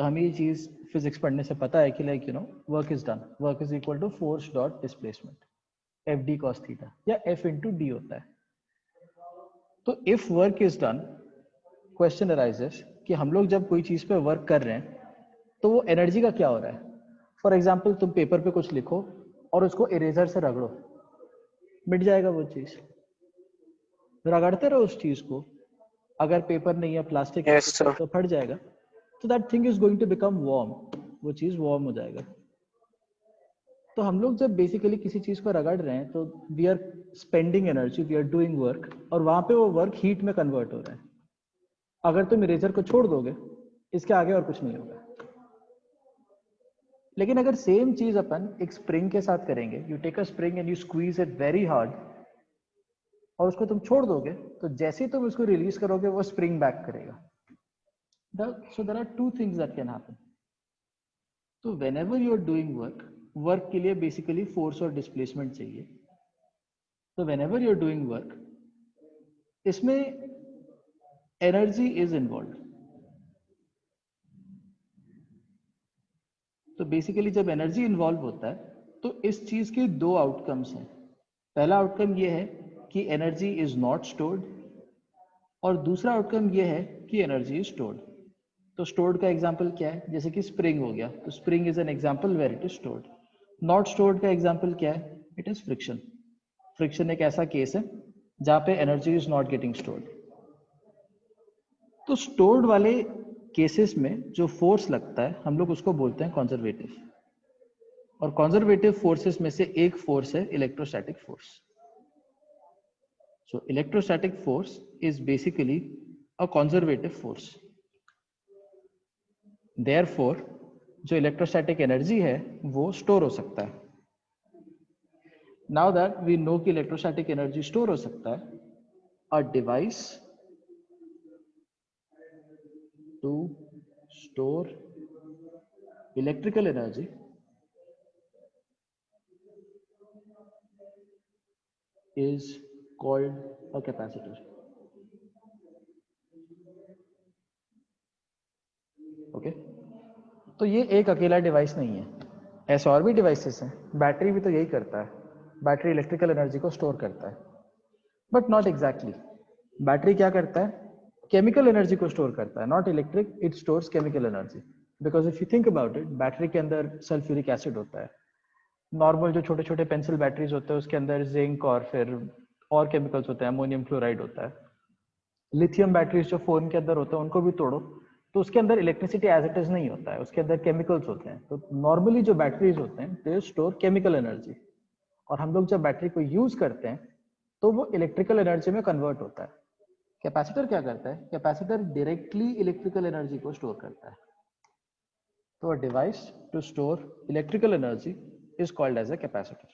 तो हमें ये चीज फिजिक्स पढ़ने से पता है कि like work is done, work is equal to force dot displacement, F D cos theta, या एफ इंटू डी होता है। तो if work is done, question arises कि हम लोग जब कोई चीज पे वर्क कर रहे हैं तो वो एनर्जी का क्या हो रहा है। फॉर एग्जाम्पल तुम पेपर पे कुछ लिखो और उसको इरेजर से रगड़ो, मिट जाएगा वो चीज। रगड़ते रहो उस चीज को, अगर पेपर नहीं है प्लास्टिक है Yes, sir. तो फट जाएगा। तो that thing is going to become warm, वो चीज वार्म हो जाएगा। तो हम लोग जब बेसिकली किसी चीज को रगड़ रहे हैं तो we are spending energy, we are doing work, और वहां पे वो वर्क हीट में कन्वर्ट हो रहा है। अगर तुम इरेजर को छोड़ दोगे, इसके आगे और कुछ नहीं होगा। लेकिन अगर सेम चीज अपन एक स्प्रिंग के साथ करेंगे, you take a spring and you squeeze it very hard, और उसको तुम छोड़ दोगे, तो जैसे ही तुम उसको रिलीज करोगे वो स्प्रिंग बैक करेगा। So there are two things that can happen. तो whenever you are doing work, work के लिए बेसिकली फोर्स और डिस्प्लेसमेंट चाहिए। तो whenever you are doing work, इसमें एनर्जी इज इन्वॉल्व। तो बेसिकली जब एनर्जी इन्वॉल्व होता है तो इस चीज के दो आउटकम्स हैं। पहला आउटकम ये है कि एनर्जी इज नॉट स्टोर्ड, और दूसरा आउटकम ये है कि एनर्जी इज स्टोर्ड। तो स्टोर्ड का एग्जांपल क्या है, जैसे कि स्प्रिंग हो गया, तो spring is an example where it is stored. Not stored का एग्जांपल क्या है, इट इज फ्रिक्शन। फ्रिक्शन एक ऐसा केस है जहां पे energy is not getting stored. तो स्टोर्ड वाले केसेस में जो फोर्स लगता है हम लोग उसको बोलते हैं कंजर्वेटिव, और कंजर्वेटिव फोर्सेस में से एक फोर्स है electrostatic force. So electrostatic force is basically a conservative force. Therefore जो इलेक्ट्रोस्टैटिक एनर्जी है वो स्टोर हो सकता है। नाउ दैट वी नो कि इलेक्ट्रोस्टैटिक एनर्जी स्टोर हो सकता है, a device to store electrical energy is called a capacitor. Okay, तो ये एक अकेला डिवाइस नहीं है, ऐसे और भी डिवाइसेस हैं। बैटरी भी तो यही करता है, बैटरी इलेक्ट्रिकल एनर्जी को स्टोर करता है, बट नॉट एग्जैक्टली। बैटरी क्या करता है, केमिकल एनर्जी को स्टोर करता है, not electric, it stores chemical energy. Because if you think about it, battery के अंदर सल्फ्यूरिक एसिड होता है। नॉर्मल जो छोटे छोटे पेंसिल बैटरीज होते हैं उसके अंदर जिंक और फिर और केमिकल्स होते हैं, अमोनियम क्लोराइड होता है। लिथियम बैटरीज जो फोन के अंदर होते हैं उनको भी तोड़ो तो उसके अंदर इलेक्ट्रिसिटी एज इट इज नहीं होता है, उसके अंदर केमिकल्स होते हैं। तो नॉर्मली जो बैटरीज होते हैं दे स्टोर केमिकल एनर्जी, और हम लोग जब बैटरी को यूज करते हैं तो वो इलेक्ट्रिकल एनर्जी में कन्वर्ट होता है। कैपेसिटर क्या करता है, कैपेसिटर डायरेक्टली इलेक्ट्रिकल एनर्जी को स्टोर करता है। तो a device to store electrical energy is called as a capacitor.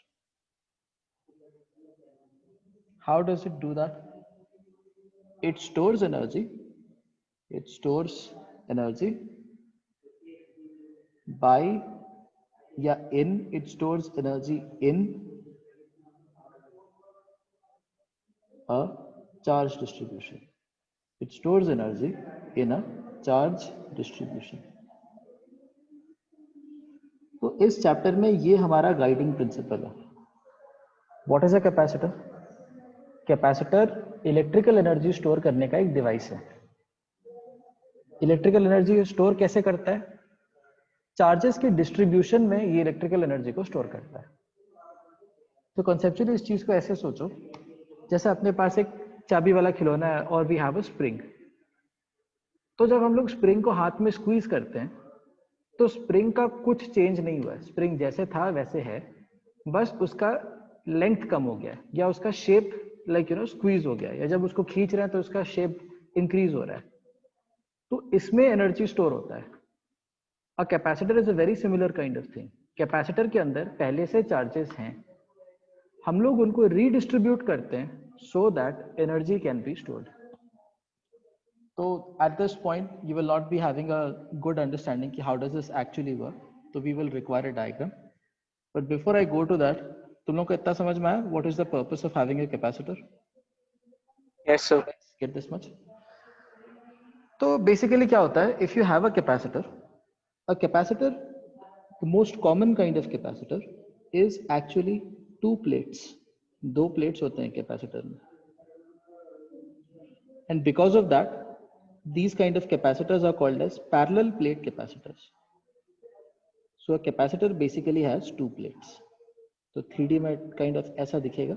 How does it do that? It stores energy. It stores energy by it stores energy in a charge distribution. It stores energy in a charge distribution. तो इस chapter में ये हमारा guiding principal है। What is a capacitor? Capacitor electrical energy store करने का एक device है। इलेक्ट्रिकल एनर्जी स्टोर कैसे करता है? चार्जेस के डिस्ट्रीब्यूशन में ये इलेक्ट्रिकल एनर्जी को स्टोर करता है। तो कॉन्सेप्चुअली इस चीज को ऐसे सोचो, जैसे अपने पास एक चाबी वाला खिलौना है और वी हैव अ स्प्रिंग। तो जब हम लोग स्प्रिंग को हाथ में स्क्वीज करते हैं तो स्प्रिंग का कुछ चेंज नहीं हुआ है, स्प्रिंग जैसे था वैसे है, बस उसका लेंथ कम हो गया या उसका शेप स्क्वीज हो गया, या जब उसको खींच रहे हैं तो उसका शेप इंक्रीज हो रहा है। तो इसमें एनर्जी स्टोर होता है। A capacitor is a very similar kind of thing. Capacitor के अंदर पहले से चार्जेस हैं, हम लोग उनको रीडिस्ट्रीब्यूट करते हैं so that energy can be stored. तो at this point you will not be having a good understanding कि how does this actually work, so we will require a diagram. But before I go to that, तुम लोग को इतना समझ में आया what is the purpose of having a capacitor? Yes, sir. Get this much? तो basically क्या होता है, if you have a capacitor, A capacitor, the most common kind of capacitor, is actually two plates. दो plates होते हैं capacitor में. And because of that, these kind of capacitors are called as parallel plate capacitors. So a capacitor basically has two plates. तो 3D में kind of ऐसा दिखेगा.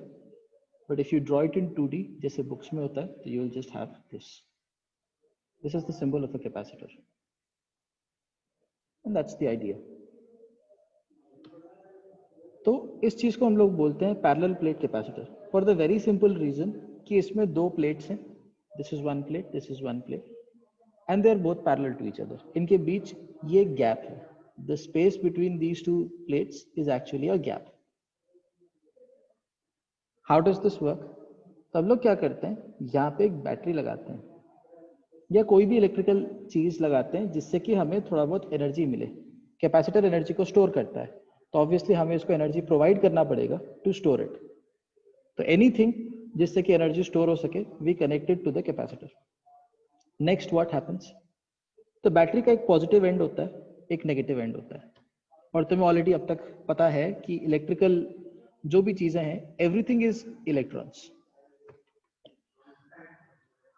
But if you draw it in 2D, जैसे books में होता है, तो you will just have this. This is the symbol of a capacitor. And that's the idea. तो इस चीज को हम लोग बोलते हैं parallel plate capacitor for the very simple reason कि इसमें दो प्लेट्स हैं. This is one plate, this is one plate, and they are both parallel to each other. इनके बीच ये गैप है. The space between these two plates is actually a gap. How does this work? तो हम लोग क्या करते हैं, यहाँ पे एक बैटरी लगाते हैं या कोई भी इलेक्ट्रिकल चीज लगाते हैं जिससे कि हमें थोड़ा बहुत एनर्जी मिले. कैपेसिटर एनर्जी को स्टोर करता है, तो ऑब्वियसली हमें इसको एनर्जी प्रोवाइड करना पड़ेगा टू स्टोर इट. तो एनीथिंग जिससे कि एनर्जी स्टोर हो सके, we connected to the capacitor. Next what happens? तो बैटरी का एक पॉजिटिव एंड होता है, एक नेगेटिव एंड होता है. और तुम्हें ऑलरेडी अब तक पता है कि इलेक्ट्रिकल जो भी चीजें हैं, एवरीथिंग इज इलेक्ट्रॉन्स.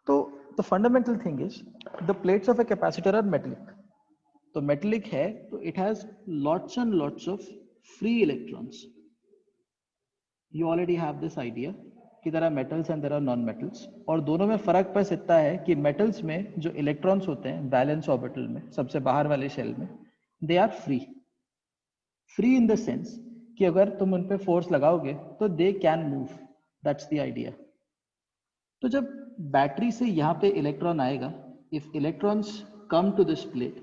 तो the fundamental thing is the plates of a capacitor are metallic. तो मेटेलिक है तो it has lots and lots of free electrons. You already have this idea कि there are metals and there are non metals. और दोनों में फर्क बस इतना है कि मेटल्स में जो इलेक्ट्रॉन्स होते हैं वैलेंस ऑर्बिटल में, सबसे बाहर वाले शेल में, they are free. Free in the sense कि अगर तुम उन पे फोर्स लगाओगे तो they can move. That's the idea. तो जब बैटरी से यहाँ पे इलेक्ट्रॉन आएगा, if electrons come to this plate,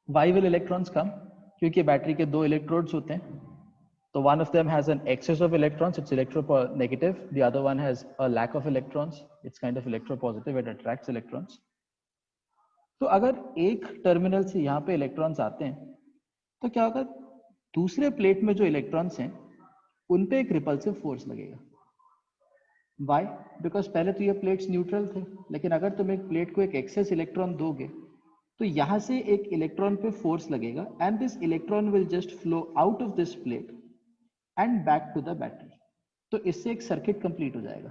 why will electrons come? क्योंकि बैटरी के दो इलेक्ट्रोड्स होते हैं. तो one of them has an excess of electrons, it's electronegative. The other one has a lack of electrons, it's kind of electropositive, it attracts electrons. तो अगर एक terminal से यहाँ पे इलेक्ट्रॉन्स आते हैं तो क्या होगा, दूसरे प्लेट में जो इलेक्ट्रॉन्स हैं उन पे एक रिपल्सिव फोर्स लगेगा. वाई? बिकॉज पहले तो ये प्लेट्स न्यूट्रल थे, लेकिन अगर तुम एक प्लेट को एक एक्सेस इलेक्ट्रॉन दोगे तो यहाँ से एक इलेक्ट्रॉन पे फोर्स लगेगा and this electron will just flow out of this plate and back to the battery. तो इससे एक सर्किट कंप्लीट हो जाएगा.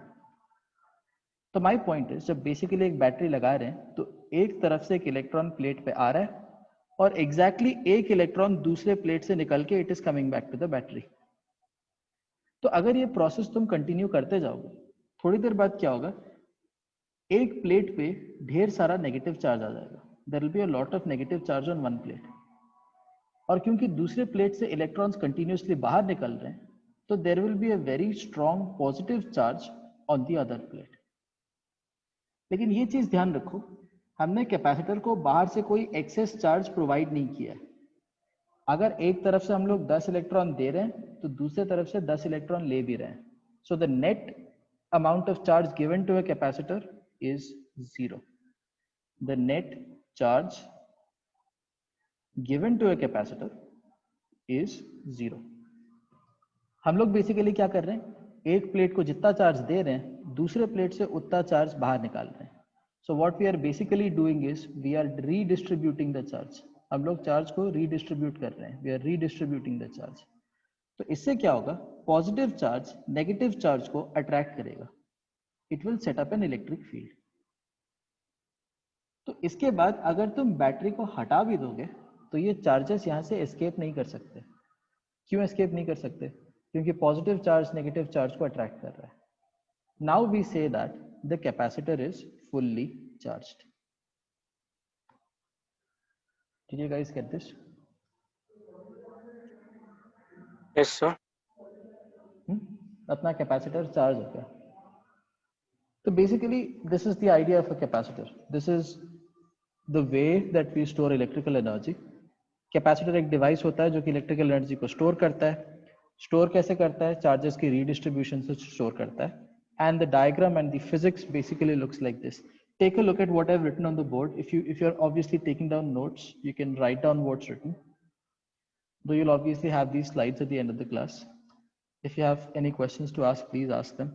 तो माय पॉइंट है, जब बेसिकली एक बैटरी लगा रहे हैं तो एक तरफ से एक इलेक्ट्रॉन प्लेट पे आ रहा है और एग्जैक्टली एक इलेक्ट्रॉन दूसरे प्लेट से निकल के it is coming back to the battery. तो अगर ये प्रोसेस तुम कंटिन्यू करते जाओगे, थोड़ी देर बाद क्या होगा, एक प्लेट पे ढेर सारा नेगेटिव चार्ज आ जाएगा. There will be a lot of negative charge on one plate. और क्योंकि दूसरे प्लेट से इलेक्ट्रॉन्स कंटिन्यूसली बाहर निकल रहे हैं, तो there will be a very strong positive charge on the other plate. लेकिन ये चीज ध्यान रखो, हमने कैपेसिटर को बाहर से कोई एक्सेस चार्ज प्रोवाइड नहीं किया है. अगर एक तरफ से हम लोग 10 इलेक्ट्रॉन दे रहे हैं तो दूसरे तरफ से 10 इलेक्ट्रॉन ले भी रहे हैं. So the net amount of charge given to a capacitor is 0. The net charge given to a capacitor is 0. हम लोग बेसिकली क्या कर रहे हैं, एक प्लेट को जितना चार्ज दे रहे हैं दूसरे प्लेट से उतना चार्ज बाहर निकाल रहे हैं. So what we are basically doing is we are redistributing the charge. हम लोग चार्ज को रीडिस्ट्रीब्यूट कर रहे हैं, we are redistributing the charge. तो इससे क्या होगा, पॉजिटिव चार्ज नेगेटिव चार्ज को अट्रैक्ट करेगा. It will set up an electric field. तो इसके बाद अगर तुम बैटरी को हटा भी दोगे तो ये चार्जेस यहाँ से एस्केप नहीं कर सकते. क्यों एस्केप नहीं कर सकते? क्योंकि पॉजिटिव चार्ज नेगेटिव चार्ज को अट्रैक्ट कर रहा है. Now we say that the capacitor is fully charged. Did you guys get this? Yes, sir. अपना कैपेसिटर चार्ज हो गया. तो basically this is the idea of a capacitor. This is the way that we store electrical energy. Capacitor एक device होता है जो कि electrical energy को स्टोर करता है. स्टोर कैसे करता है? चार्जेस की रीडिस्ट्रीब्यूशन से स्टोर करता है. And the diagram and the physics basically looks like this. Take a look at what I've written on the board. If you're obviously taking down notes, you can write down what's written. Though you'll obviously have these slides at the end of the class. If you have any questions to ask, please ask them.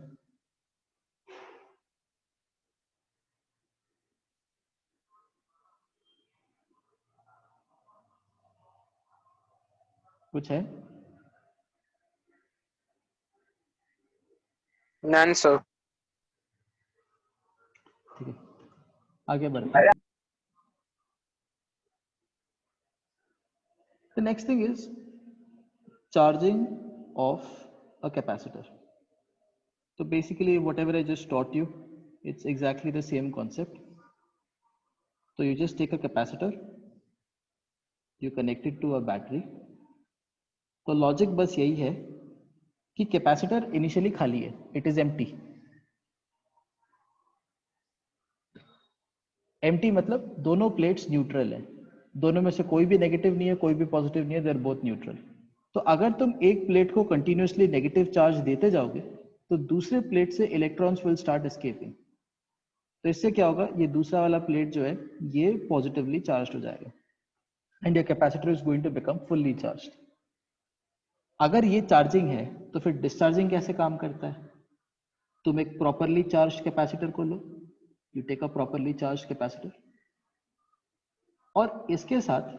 कुछ है? None sir. ठीक है, आगे बढ़ते हैं। The next thing is charging of a capacitor. So basically whatever I just taught you, it's exactly the same concept. So you just take a capacitor, you connect it to a battery. तो logic बस यही है कि capacitor initially खाली है, it is empty. Empty मतलब दोनों plates neutral है, दोनों में से कोई भी नेगेटिव नहीं है, कोई भी पॉजिटिव नहीं है, दे आर बोथ न्यूट्रल। तो अगर तुम एक प्लेट को कंटिन्यूसली नेगेटिव चार्ज देते जाओगे तो दूसरे प्लेट से इलेक्ट्रॉन्स विल स्टार्ट एस्केपिंग। तो इससे क्या होगा, ये दूसरा वाला प्लेट जो है ये पॉजिटिवली चार्ज हो जाएगा and your capacitor is going to become fully charged. अगर ये चार्जिंग है तो फिर डिस्चार्जिंग कैसे काम करता है? तुम एक प्रॉपरली चार्ज कैपेसिटर को लो, you take a properly charge capacitor, और इसके साथ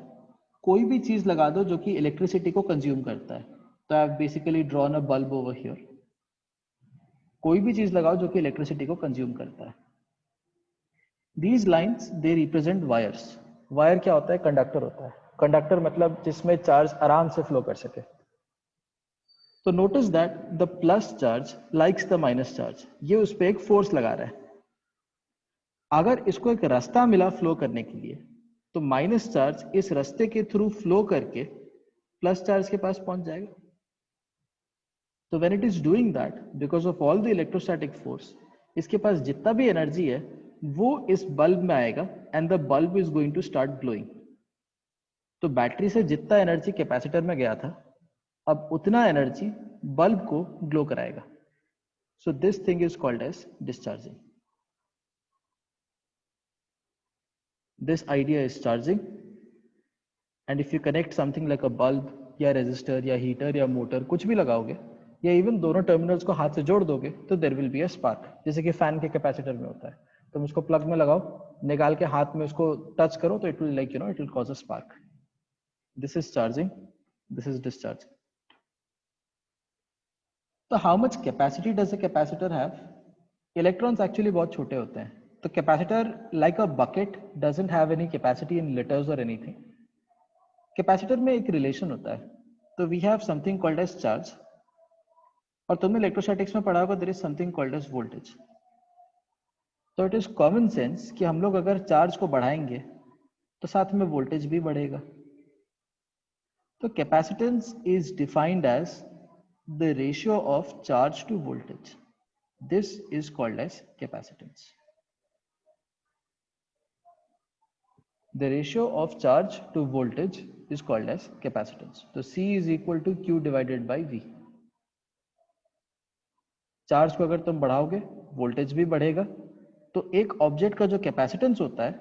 कोई भी चीज लगा दो जो कि इलेक्ट्रिसिटी को कंज्यूम करता है। तो I have basically drawn a bulb over here. कोई भी चीज लगाओ जो कि इलेक्ट्रिसिटी को कंज्यूम करता है। These lines they represent wires. Wire क्या होता है? कंडक्टर होता है। कंडक्टर मतलब जिसमें चार्ज आराम से फ्लो कर सके। तो notice that the plus charge likes the minus charge, ये उस पर एक फोर्स लगा रहा है। अगर इसको एक रास्ता मिला फ्लो करने के लिए तो माइनस चार्ज इस रास्ते के थ्रू फ्लो करके प्लस चार्ज के पास पहुंच जाएगा। तो when it is doing that, because of all the electrostatic force, इसके पास जितना भी एनर्जी है वो इस बल्ब में आएगा and the bulb is going to start glowing. तो बैटरी से जितना एनर्जी कैपेसिटर में गया था, अब उतना एनर्जी बल्ब को ग्लो कराएगा। So this thing is called as discharging. This idea is charging, and if you connect something like a bulb या रेजिस्टर या हीटर या मोटर कुछ भी लगाओगे या इवन दोनों टर्मिनल्स को हाथ से जोड़ दोगे तो there will be a spark, जैसे कि फैन के कैपेसिटर में होता है। तुम उसको प्लग में लगाओ, निकाल के हाथ में उसको टच करो तो it will like it will cause a spark. This is charging, this is discharging. तो how much capacity does a capacitor have? Electrons actually बहुत छोटे होते हैं, तो capacitor like a bucket doesn't have any capacity in litres और anything. Capacitor में एक relation होता है, तो we have something called as charge, और तुमने इलेक्ट्रोस्टैटिक्स में पढ़ा होगा there is something called as voltage. तो इट इज कॉमन सेंस कि हम लोग अगर चार्ज को बढ़ाएंगे तो साथ में वोल्टेज भी बढ़ेगा। तो capacitance is defined as the ratio of charge to voltage. This is called as capacitance. The ratio of charge to voltage is called as capacitance. So C is equal to Q divided by V. Charge को अगर तुम बढ़ाओगे voltage भी बढ़ेगा। तो एक object का जो capacitance होता है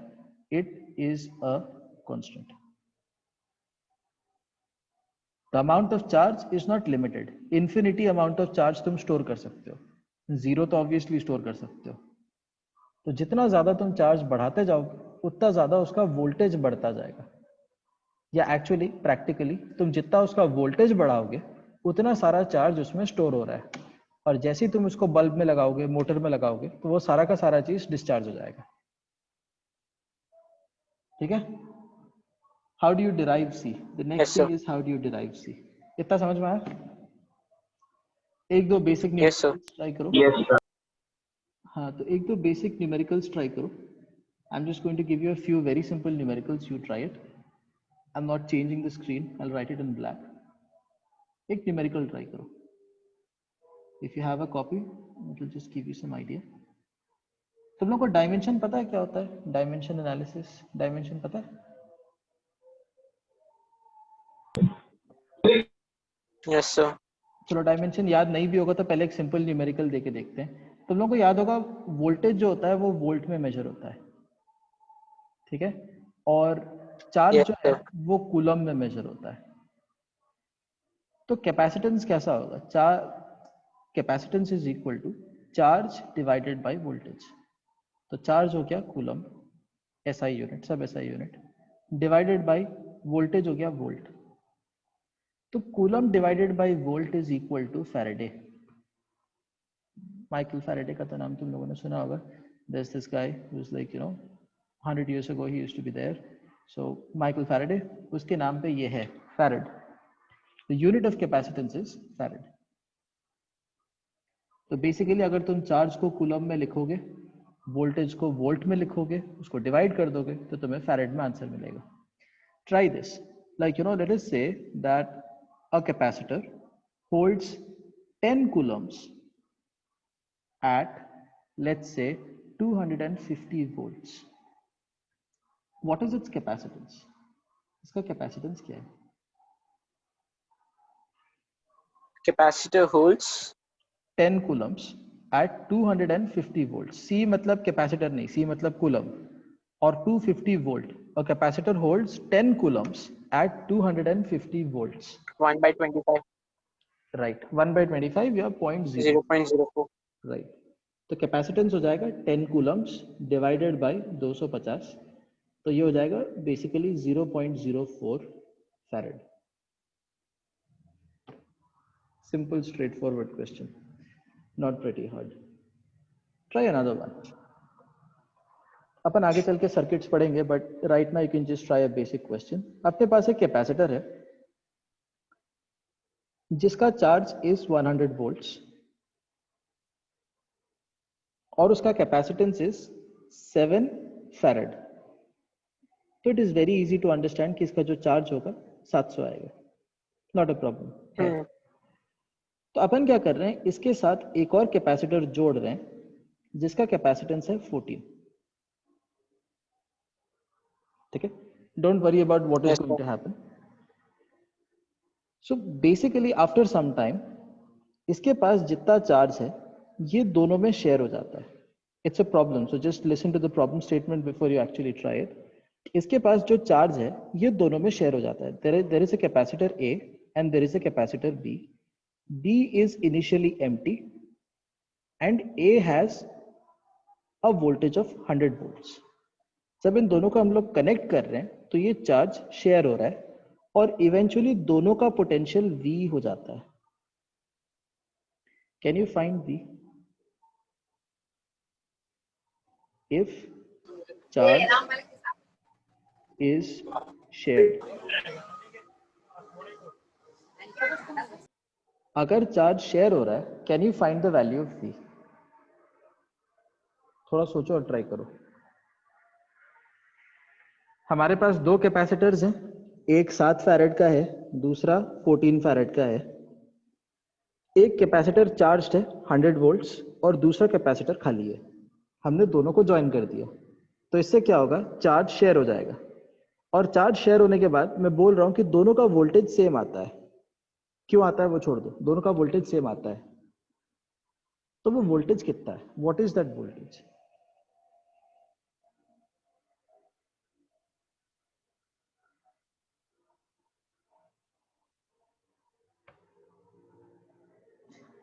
it is a constant. The amount of charge is not limited, infinity amount of charge तुम स्टोर कर सकते हो, जीरो तो ऑब्वियसली स्टोर कर सकते हो। तो जितना ज्यादा तुम चार्ज बढ़ाते जाओगे उतना ज्यादा उसका वोल्टेज बढ़ता जाएगा, या एक्चुअली प्रैक्टिकली तुम जितना उसका वोल्टेज बढ़ाओगे उतना सारा चार्ज उसमें स्टोर हो रहा है, और जैसे ही तुम उसको बल्ब में लगाओगे, मोटर में लगाओगे, तो वो सारा का सारा चीज डिस्चार्ज हो जाएगा। ठीक है? How do you derive C? The yes next sir. Thing is how do you derive C. इतना समझ में आया? एक दो basic yes sir. Numericals try करो। हाँ, तो एक दो बेसिक न्यूमेरिकल्स ट्राई करो। I am just going to give you a few very simple numericals, you try it. I am not changing the screen, I will write it in black. एक numerical try करो। If you have a copy, it will just give you some idea. तुम लोग को dimension पता है क्या होता है? डायमेंशन एनालिसिस, डायमेंशन पता है? Yes sir. चलो डायमेंशन याद नहीं भी होगा तो पहले एक सिंपल न्यूमेरिकल देके देखते हैं। तुम लोग को याद होगा वोल्टेज जो होता है वो वोल्ट में मेजर होता है, ठीक है? और चार्ज यस जो है सर। वो कूलम में मेजर होता है। तो कैपेसिटेंस कैसा होगा? Capacitance is equal to charge divided by voltage. तो चार्ज हो गया कूलम, एसआई यूनिट, सब SI unit, divided by voltage हो गया वोल्ट। तो coulomb divided by volt is equal to Faraday. Michael Faraday का तो नाम तुम लोगों ने सुना होगा. There's this guy who's like 100 years ago he used to be there. So Michael Faraday, उसके नाम पे ये है farad. The unit of capacitance is farad. तो बेसिकली अगर तुम चार्ज को कूलम में लिखोगे, वोल्टेज को वोल्ट में लिखोगे, उसको डिवाइड कर दोगे तो तुम्हें फैराड में आंसर मिलेगा. Try this. Like let us say that a capacitor holds 10 coulombs at, let's say, 250 volts. What is its capacitance? इसका capacitance क्या है? Capacitor holds 10 coulombs at 250 volts. C मतलब capacitor नहीं, C मतलब coulomb. और 250 volt. A capacitor holds 10 coulombs at 250 volts. 1 by 25. Right. 1 by 25 या 0.0. 0.04. Right. तो capacitance हो जाएगा 10 coulombs डिवाइडेड बाय 250. तो ये हो जाएगा basically 0.04 farad. Simple, straightforward question. Not pretty hard. Try another one. अपन आगे चल के सर्किट्स पढ़ेंगे, but right now you can just try a basic question. अपने पास एक कैपेसिटर है जिसका चार्ज इज 100 वोल्ट्स और उसका कैपेसिटेंस इज 7 फैराड. तो it is very easy to understand कि इसका जो चार्ज होगा 700 आएगा. Not a problem. तो अपन क्या कर रहे हैं, इसके साथ एक और कैपेसिटर जोड़ रहे हैं जिसका कैपेसिटेंस है 14. ठीक है. Don't worry about what is going to happen. So basically after some time इसके पास जितना चार्ज है ये दोनों में शेयर हो जाता है. It's a problem, so just listen to the problem statement before you actually try it. इसके पास जो चार्ज है ये दोनों में शेयर हो जाता है. There is a capacitor A and there is a capacitor B. B is initially empty and A has a voltage of 100 volts. जब इन दोनों को हम लोग कनेक्ट कर रहे हैं तो ये चार्ज शेयर हो रहा है और इवेंचुअली दोनों का पोटेंशियल V हो जाता है. Can you find V? If charge is shared. अगर चार्ज शेयर हो रहा है, can you find the value of V? थोड़ा सोचो और ट्राई करो. हमारे पास दो कैपेसिटर्स हैं, एक 7 फैराड का है, दूसरा 14 फैराड का है. एक कैपेसिटर चार्ज्ड है 100 वोल्ट्स और दूसरा कैपेसिटर खाली है. हमने दोनों को ज्वाइन कर दिया तो इससे क्या होगा, चार्ज शेयर हो जाएगा. और चार्ज शेयर होने के बाद मैं बोल रहा हूं कि दोनों का वोल्टेज सेम आता है. क्यों आता है वो छोड़ दो, दोनों का वोल्टेज सेम आता है. तो वो वोल्टेज कितना है? What is that voltage?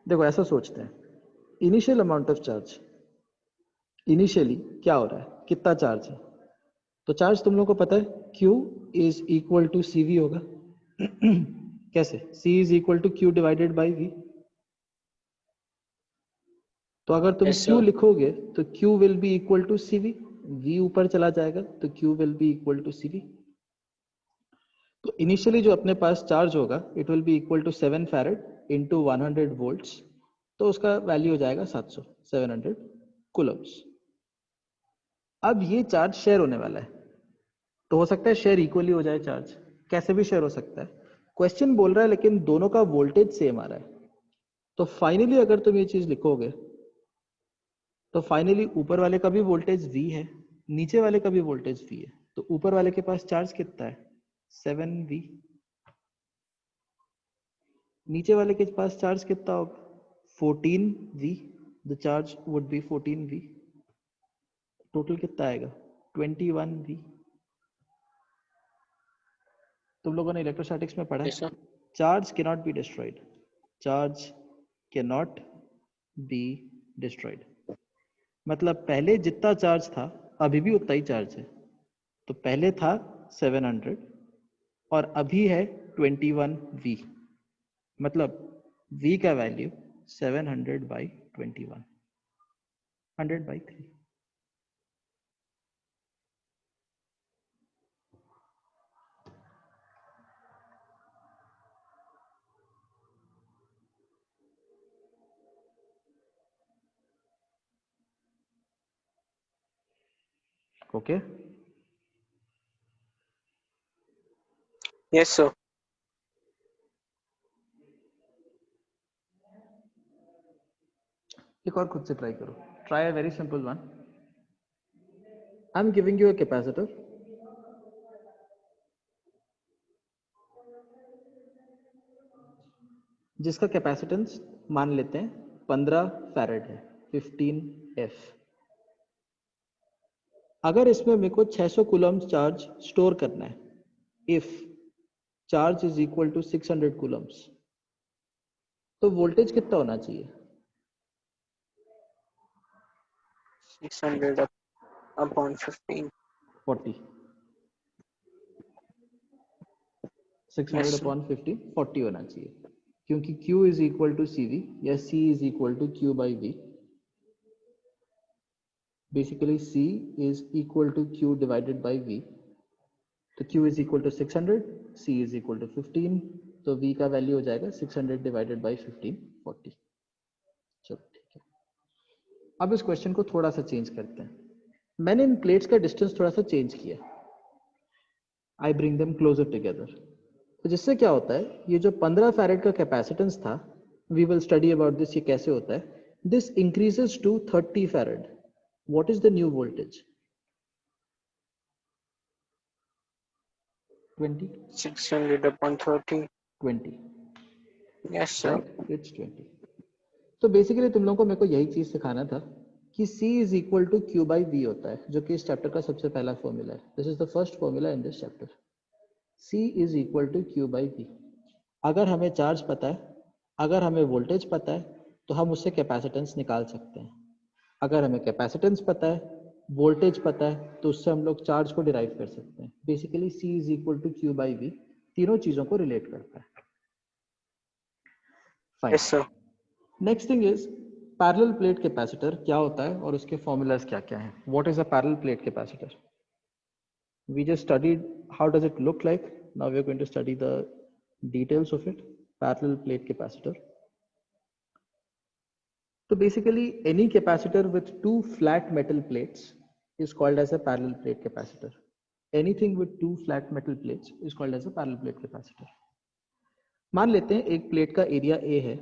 देखो ऐसा सोचते हैं, initial amount of charge, initially क्या हो रहा है, कितना चार्ज है. तो चार्ज तुम लोगों को पता है Q is equal to CV होगा. कैसे? C is equal to Q divided by V. तो अगर तुम Yes, Q sir. लिखोगे तो Q will be equal to CV. V ऊपर चला जाएगा तो Q will be equal to CV. तो इनिशियली जो अपने पास चार्ज होगा it will be equal to 7 farad into 100 volts. तो उसका वैल्यू हो जाएगा 700 कूलम्स. अब ये चार्ज शेयर होने वाला है तो हो सकता है शेयर इक्वली हो जाए. चार्ज कैसे भी शेयर हो सकता है. क्वेश्चन बोल रहा है लेकिन दोनों का वोल्टेज सेम आ रहा है. तो फाइनली अगर तुम ये चीज लिखोगे तो फाइनली ऊपर वाले का भी वोल्टेज V है, नीचे वाले का भी वोल्टेज V है. तो ऊपर वाले के पास चार्ज कितना है? 7V. नीचे वाले के पास चार्ज कितना होगा? 14V. The charge would be 14V. Total कितना आएगा? 21V. तुम लोगों ने इलेक्ट्रोस्टैटिक्स में पढ़ा है, Yes, sir. Charge can not be destroyed. Charge can not be destroyed मतलब पहले जितना चार्ज था अभी भी उतना ही चार्ज है. तो पहले था 700 और अभी है 21V. मतलब v का वैल्यू 700/21, 100/3। Okay Yes, sir. एक और खुद से ट्राई करो। Try a very simple one. I am giving you a capacitor जिसका कैपेसिटेंस मान लेते हैं 15 फैरेड है, 15F। अगर इसमें मेरे को 600 कूलम्ब चार्ज स्टोर करना है, if charge is equal to 600 coulombs, तो वोल्टेज कितना होना चाहिए? 600 upon 15. 40। Yes, 600 sir. अपॉन 50 40 होना चाहिए, क्योंकि Q is equal to CV या C is equal to Q by V। Basically C is equal to Q divided by V। तो Q is equal to 600, C is equal to 15, तो V का value हो जाएगा 600 divided by 15, 40। चलो ठीक है। अब इस क्वेश्चन को थोड़ा सा चेंज करते हैं। मैंने इन प्लेट्स का डिस्टेंस थोड़ा सा चेंज किया। I bring them closer together. तो जिससे क्या होता है, ये जो 15 फैरेड का कैपेसिटेंस था, we will study about this, ये कैसे होता है। This increases to 30 farad. What is the new voltage? 20। 600 upon 30. 20, Yes, sir. Right, it's 20। तो बेसिकली तुम लोगों को मेरे को यही चीज सिखाना था कि C is equal to Q by V होता है, जो कि इस चैप्टर का सबसे पहला फॉर्मूला है। This is the first formula in this chapter. C is equal to Q by V। अगर हमें चार्ज पता है, अगर हमें वोल्टेज पता है, तो हम उससे कैपेसिटेंस निकाल सकते हैं। अगर हमें कैपेसिटेंस पता है, वोल्टेज पता है, तो उससे हम लोग चार्ज को डिराइव कर सकते हैं। Basically C is equal to Q by V तीनों चीजों को रिलेट करता है। Fine. Yes, sir. Next thing is parallel plate capacitor क्या होता है और उसके फॉर्मूलाज क्या क्या हैं। What is a parallel plate capacitor? We just studied how does it look like. Now we are going to study the details of it. Parallel plate capacitor. So basically any capacitor with two flat metal plates is called as a parallel plate capacitor. Anything with two flat metal plates is called as a parallel plate capacitor. मान लेते हैं एक plate का area A है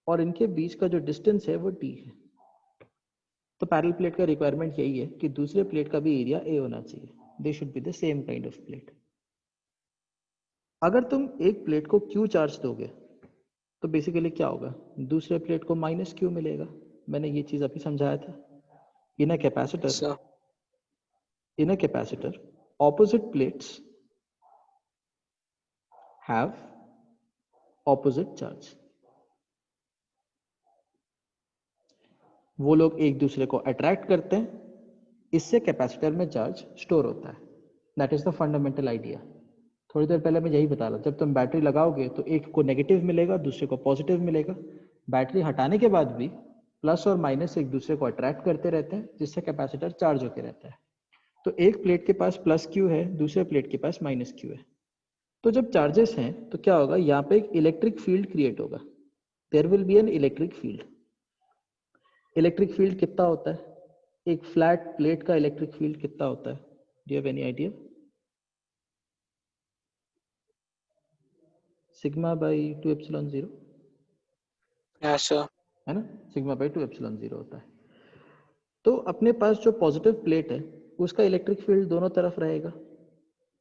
और इनके बीच का जो डिस्टेंस है वो D है। तो पैरेलल प्लेट का रिक्वायरमेंट यही है कि दूसरे प्लेट का भी एरिया A होना चाहिए। They should be the same kind of plate. अगर तुम एक प्लेट को Q चार्ज दोगे तो बेसिकली क्या होगा, दूसरे प्लेट को माइनस Q मिलेगा। मैंने ये चीज अभी समझाया था। इन अ Yes, sir. Capacitor opposite plates have opposite charge. वो लोग एक दूसरे को अट्रैक्ट करते हैं, इससे कैपेसिटर में चार्ज स्टोर होता है। That is the fundamental idea. थोड़ी देर पहले मैं यही बता रहा, जब तुम बैटरी लगाओगे तो एक को नेगेटिव मिलेगा, दूसरे को पॉजिटिव मिलेगा। बैटरी हटाने के बाद भी प्लस और माइनस एक दूसरे को अट्रैक्ट करते रहते हैं, जिससे कैपेसिटर चार्ज होते रहता है। तो एक प्लेट के पास प्लस Q है, दूसरे प्लेट के पास माइनस Q है। तो जब चार्जेस हैं तो क्या होगा, यहाँ पे एक इलेक्ट्रिक फील्ड क्रिएट होगा। There will be an electric field. Electric field कितना होता है, एक फ्लैट प्लेट का इलेक्ट्रिक फील्ड कितना होता है? Do you have any idea? Sigma by 2 epsilon 0 Yes, sir. है ना, सिग्मा बाई 2 एप्सिलॉन 0 होता है। तो अपने पास जो पॉजिटिव प्लेट है उसका इलेक्ट्रिक फील्ड दोनों तरफ रहेगा।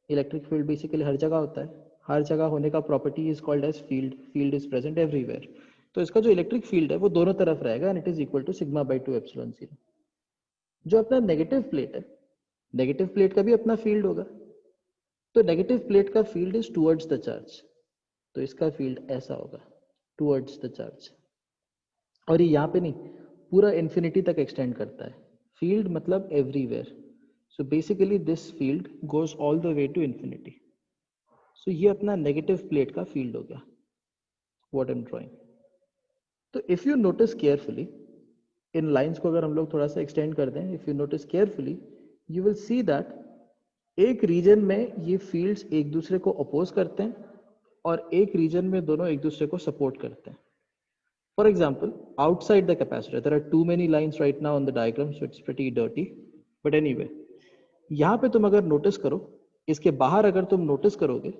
इलेक्ट्रिक फील्ड बेसिकली हर जगह होता है, हर जगह होने का property is called as field. Field is present everywhere. तो इसका जो इलेक्ट्रिक फील्ड है वो दोनों तरफ रहेगा and it is equal to sigma by 2 epsilon 0। जो अपना नेगेटिव प्लेट है, नेगेटिव प्लेट का भी अपना फील्ड होगा। तो नेगेटिव प्लेट का field is towards the charge, तो इसका फील्ड ऐसा होगा, टुवर्ड्स द चार्ज। और ये यहाँ पे नहीं, पूरा इन्फिनिटी तक एक्सटेंड करता है। फील्ड मतलब everywhere. So basically this field goes all the way to infinity. So ये अपना नेगेटिव प्लेट का फील्ड हो गया। what I'm drawing. तो if you notice carefully, in lines को अगर हम लोग थोड़ा सा एक्सटेंड कर दें, if you notice carefully, you will see that एक रीजन में ये फील्ड्स एक दूसरे को अपोज करते हैं और एक रीजन में दोनों एक दूसरे को सपोर्ट करते हैं. For example, outside the capacitor, there are too many lines right now on the diagram, so it's pretty dirty. But anyway, यहाँ पे तुम अगर नोटिस करो, इसके बाहर अगर तुम नोटिस करोगे,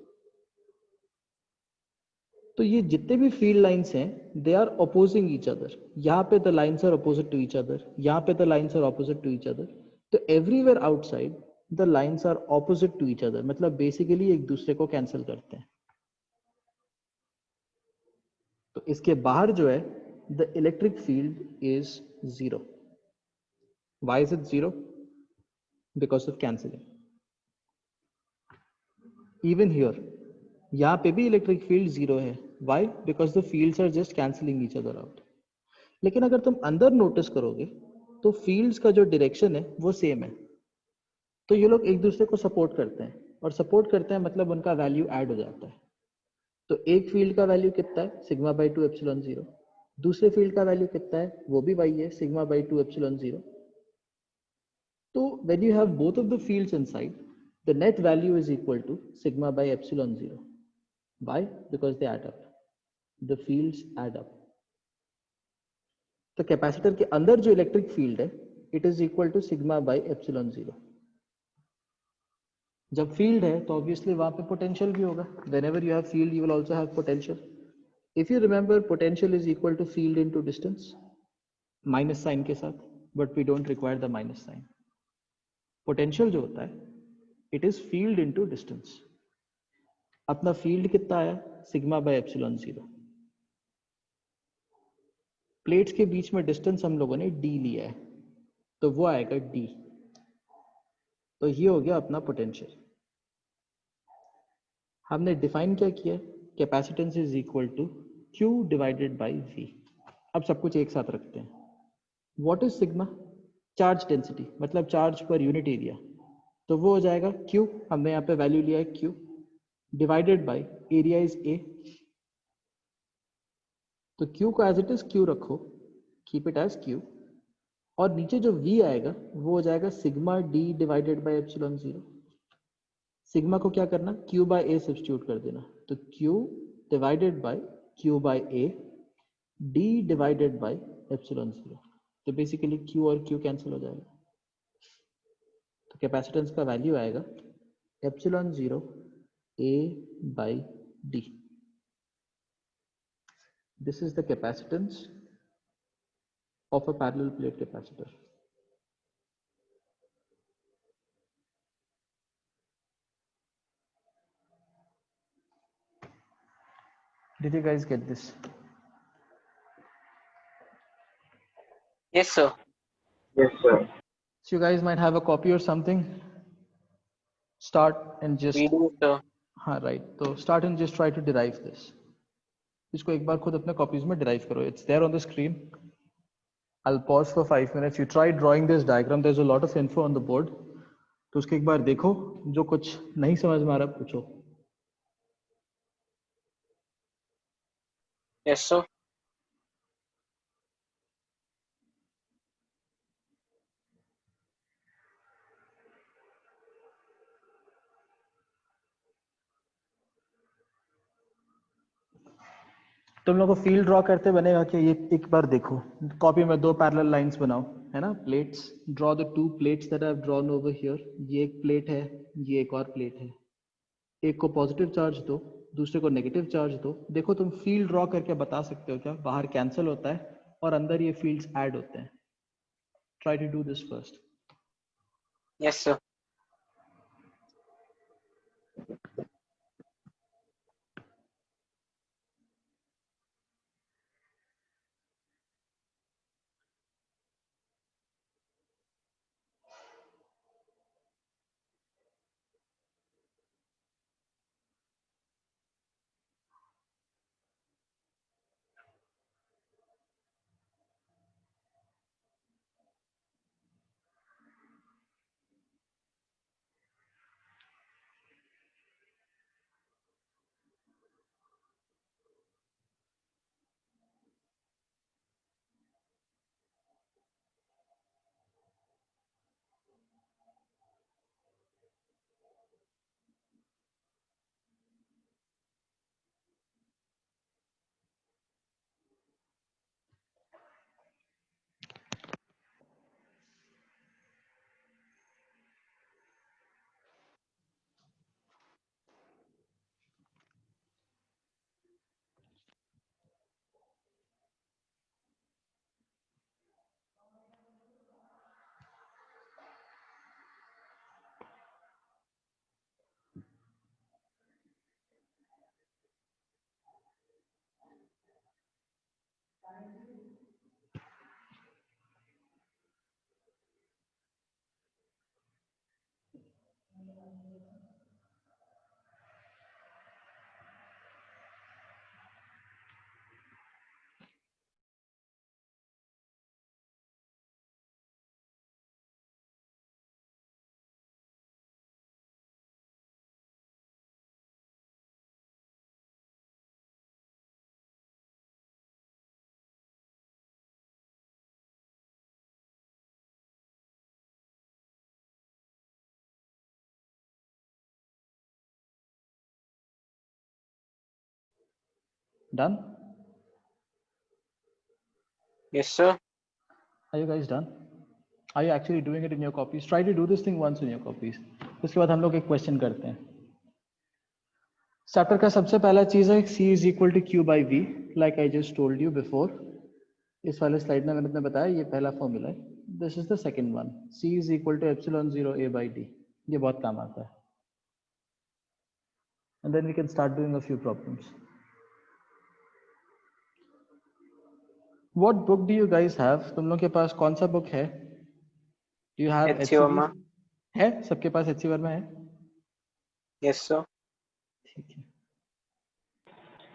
तो ये जितने भी फील्ड लाइंस हैं, they are opposing each other. यहाँ पे the lines are opposite to each other, यहाँ पे the lines are opposite to each other. तो everywhere outside the lines are opposite to each other, मतलब बेसिकली एक दूसरे को कैंसिल करते हैं. तो इसके बाहर जो है, the electric field is zero. Why is it zero? Because of cancelling. Even here, यहाँ पे भी इलेक्ट्रिक फील्ड जीरो है. Why? Because the fields are just cancelling each other out. लेकिन अगर तुम अंदर नोटिस करोगे तो फील्ड्स का जो डायरेक्शन है वो सेम है. तो ये लोग एक दूसरे को सपोर्ट करते हैं, और सपोर्ट करते हैं मतलब उनका वैल्यू ऐड हो जाता है. तो एक फील्ड का वैल्यू कितना है, sigma by two epsilon zero. दूसरे फील्ड का वैल्यू कितना है, वो भी वही है, sigma by two epsilon zero. So when you have both of the fields inside, the net value is equal to sigma by epsilon zero. Why? Because they add up. The fields add up. तो capacitor के अंदर जो electric field है, it is equal to sigma by epsilon zero. जब field है तो obviously वहां पे पोटेंशियल भी होगा. Whenever you have field, you will also have potential. If you remember, potential is equal to field into distance, minus sign के साथ, but we don't require the minus sign. Potential जो होता है, it is field into distance. अपना field कितना आया, sigma by epsilon zero. Plates के बीच में डिस्टेंस हम लोगों ने डी लिया है, तो वो आएगा डी. तो ये हो गया अपना पोटेंशियल. हमने डिफाइन क्या किया, capacitance is equal to Q divided by V. अब सब कुछ एक साथ रखते हैं. What is sigma? Charge density, मतलब चार्ज पर यूनिट एरिया. तो वो हो जाएगा क्यू, हमने यहाँ पे वैल्यू लिया है Q, divided by area is a. तो क्यू को एज इट इज क्यू रखो, कीप इट एज क्यू. और नीचे जो v आएगा वो हो जाएगा sigma D divided by epsilon zero. Sigma को क्या करना, q बाय ए सब्स्टिट्यूट कर देना. तो q divided by q by A, d divided by epsilon zero. तो बेसिकली q और q कैंसिल हो जाएगा. तो कैपेसिटेंस का वैल्यू आएगा epsilon zero a by d. This is the capacitance of a parallel plate capacitor. Did you guys get this? Yes, sir. Yes, sir. So you guys might have a copy or something. Start and just We do, sir. हाँ right. तो start and just try to derive this. इसको एक बार खुद अपने copies में derive करो. It's there on the screen. I'll pause for 5 minutes. You try drawing this diagram. There's a lot of info on the board. तो उसको एक बार देखो, जो कुछ नहीं समझ में आ रहा पूछो. Yes, sir. तुम लोगों को फील्ड ड्रॉ करते बनेगा कि ये एक बार देखो कॉपी में दो पैरेलल लाइंस बनाओ, है ना. Plates, draw the two plates that I have drawn over here. ये एक प्लेट है, ये एक और प्लेट है. एक को पॉजिटिव चार्ज दो, दूसरे को नेगेटिव चार्ज दो. देखो तुम फील्ड ड्रॉ करके बता सकते हो क्या, बाहर कैंसिल होता है और अंदर ये फील्ड्स ऐड होते हैं. Try to do this first. Yes, sir. Done? Yes, sir. Are you guys done? Are you actually doing it in your copies? Try to do this thing once in your copies. उसके बाद हम लोग एक question करते हैं. Chapter का सबसे पहला चीज है C is equal to Q by V, like I just told you before. इस वाले स्लाइड में मैंने बताया ये पहला फॉर्मूला है. This is the second one. C is equal to epsilon 0 A by D. ये बहुत काम आता है. And then we can start doing a few problems. What book do you guys have? तुम लोग के पास कौन सा बुक है? Do you have H.C. HCV? Verma. है? सबके पास HCV वर्मा है? Yes, sir. ठीक है.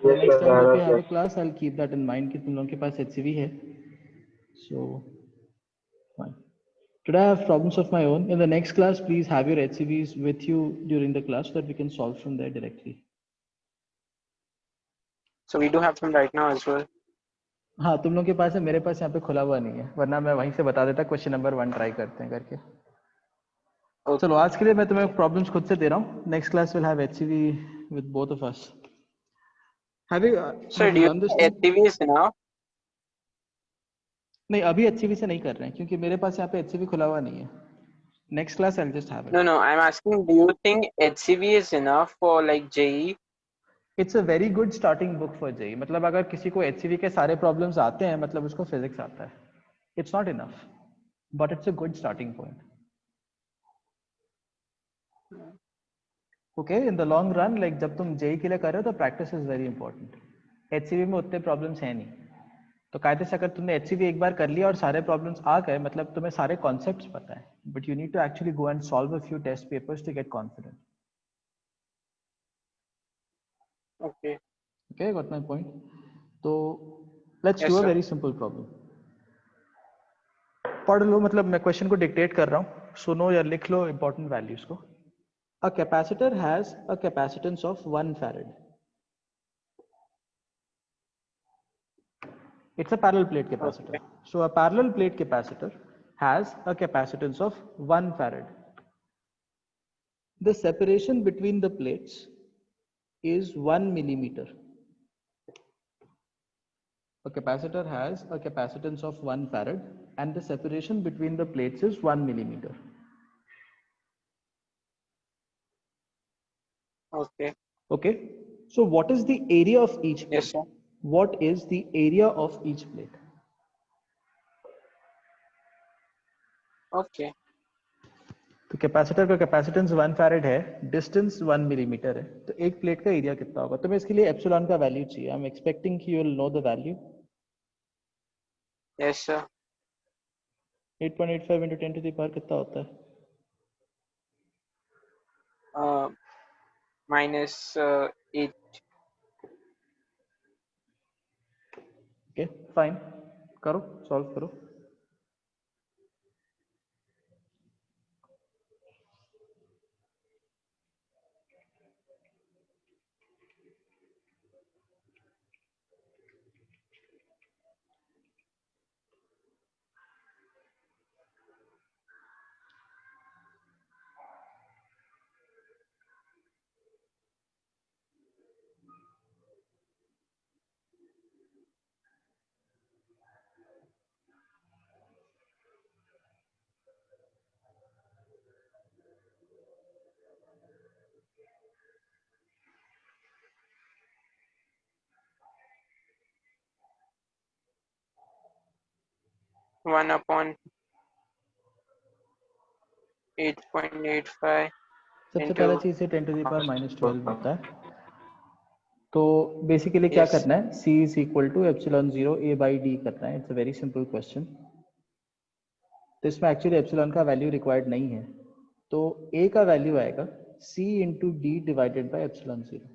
The next time if we have a class, I'll keep that in mind कि तुम लोगों के पास HCV है. So, fine. Today I have problems of my own. In the next class, please have your HCVs with you during the class so that we can solve from there directly. So we do have them right now as well. हाँ, तुम लोगों के पास है, मेरे पास यहाँ पे खुला हुआ नहीं है, वरना मैं वहीं से बता देता. क्वेश्चन नंबर 1 ट्राई करते हैं करके. Okay. चलो आज के लिए मैं तुम्हें प्रॉब्लम्स खुद से दे रहा हूँ. Next class will have HCV with both of us. Have you Sir, do you done this think thing? HCV is enough? नहीं, अभी HCV से नहीं कर रहे हैं क्योंकि मेरे पास यहाँ पे HCV खुला हुआ नहीं है. Next class I'll just have it. No, I'm asking, do you think HCV is enough for like JE? It's a very good starting book for JEE. मतलब अगर किसी को HCV के सारे प्रॉब्लम्स आते हैं, मतलब उसको फिजिक्स आता है. It's not enough, but it's a good starting point. Okay, in the long run, like जब तुम JEE के लिए कर रहे हो तो practice is very important. HCV में उतने प्रॉब्लम्स हैं नहीं, तो कायदे से अगर तुमने HCV एक बार कर लिया और सारे प्रॉब्लम्स आ गए, मतलब तुम्हें सारे कॉन्सेप्ट्स पता है, but you need to actually go and solve a few test papers to get confident. Okay. Okay, got my point. So let's Yes, do a sir. very simple problem. पढ़ लो, मतलब मैं question को dictate कर रहा हूँ, सुनो या लिख लो इंपॉर्टेंट वैल्यूज को. A capacitor has a capacitance of 1 farad. It's a parallel plate capacitor. Okay. So a parallel plate capacitor has a capacitance of 1 farad. The separation between the plates is 1 millimeter. A capacitor has a capacitance of 1 farad and the separation between the plates is 1 millimeter. Okay. Okay. So what is the area of each plate? Yes, sir. What is the area of each plate? Okay. तो capacitor का capacitance 1 farad है, distance 1 millimetre है, तो एक plate का area कितना होगा? तुम्हें इसके लिए एप्सिलॉन का वैल्यू चाहिए. आई एम एक्सपेक्टिंग कि you will know the value. Yes, sir. 8.85 into 10 to the power कितना होता है? Minus 8. ओके, फाइन, करो, सॉल्व करो. One upon 8.85. सबसे पहला चीज है 10 to the power minus 12 होता है. तो बेसिकली क्या Yes. करना है? C is equal to epsilon 0 A by D करना है. It's a very simple question. तो इसमें एक्चुअली एप्सिलॉन का वैल्यू रिक्वायर्ड नहीं है, तो A का वैल्यू आएगा C into D divided by epsilon 0.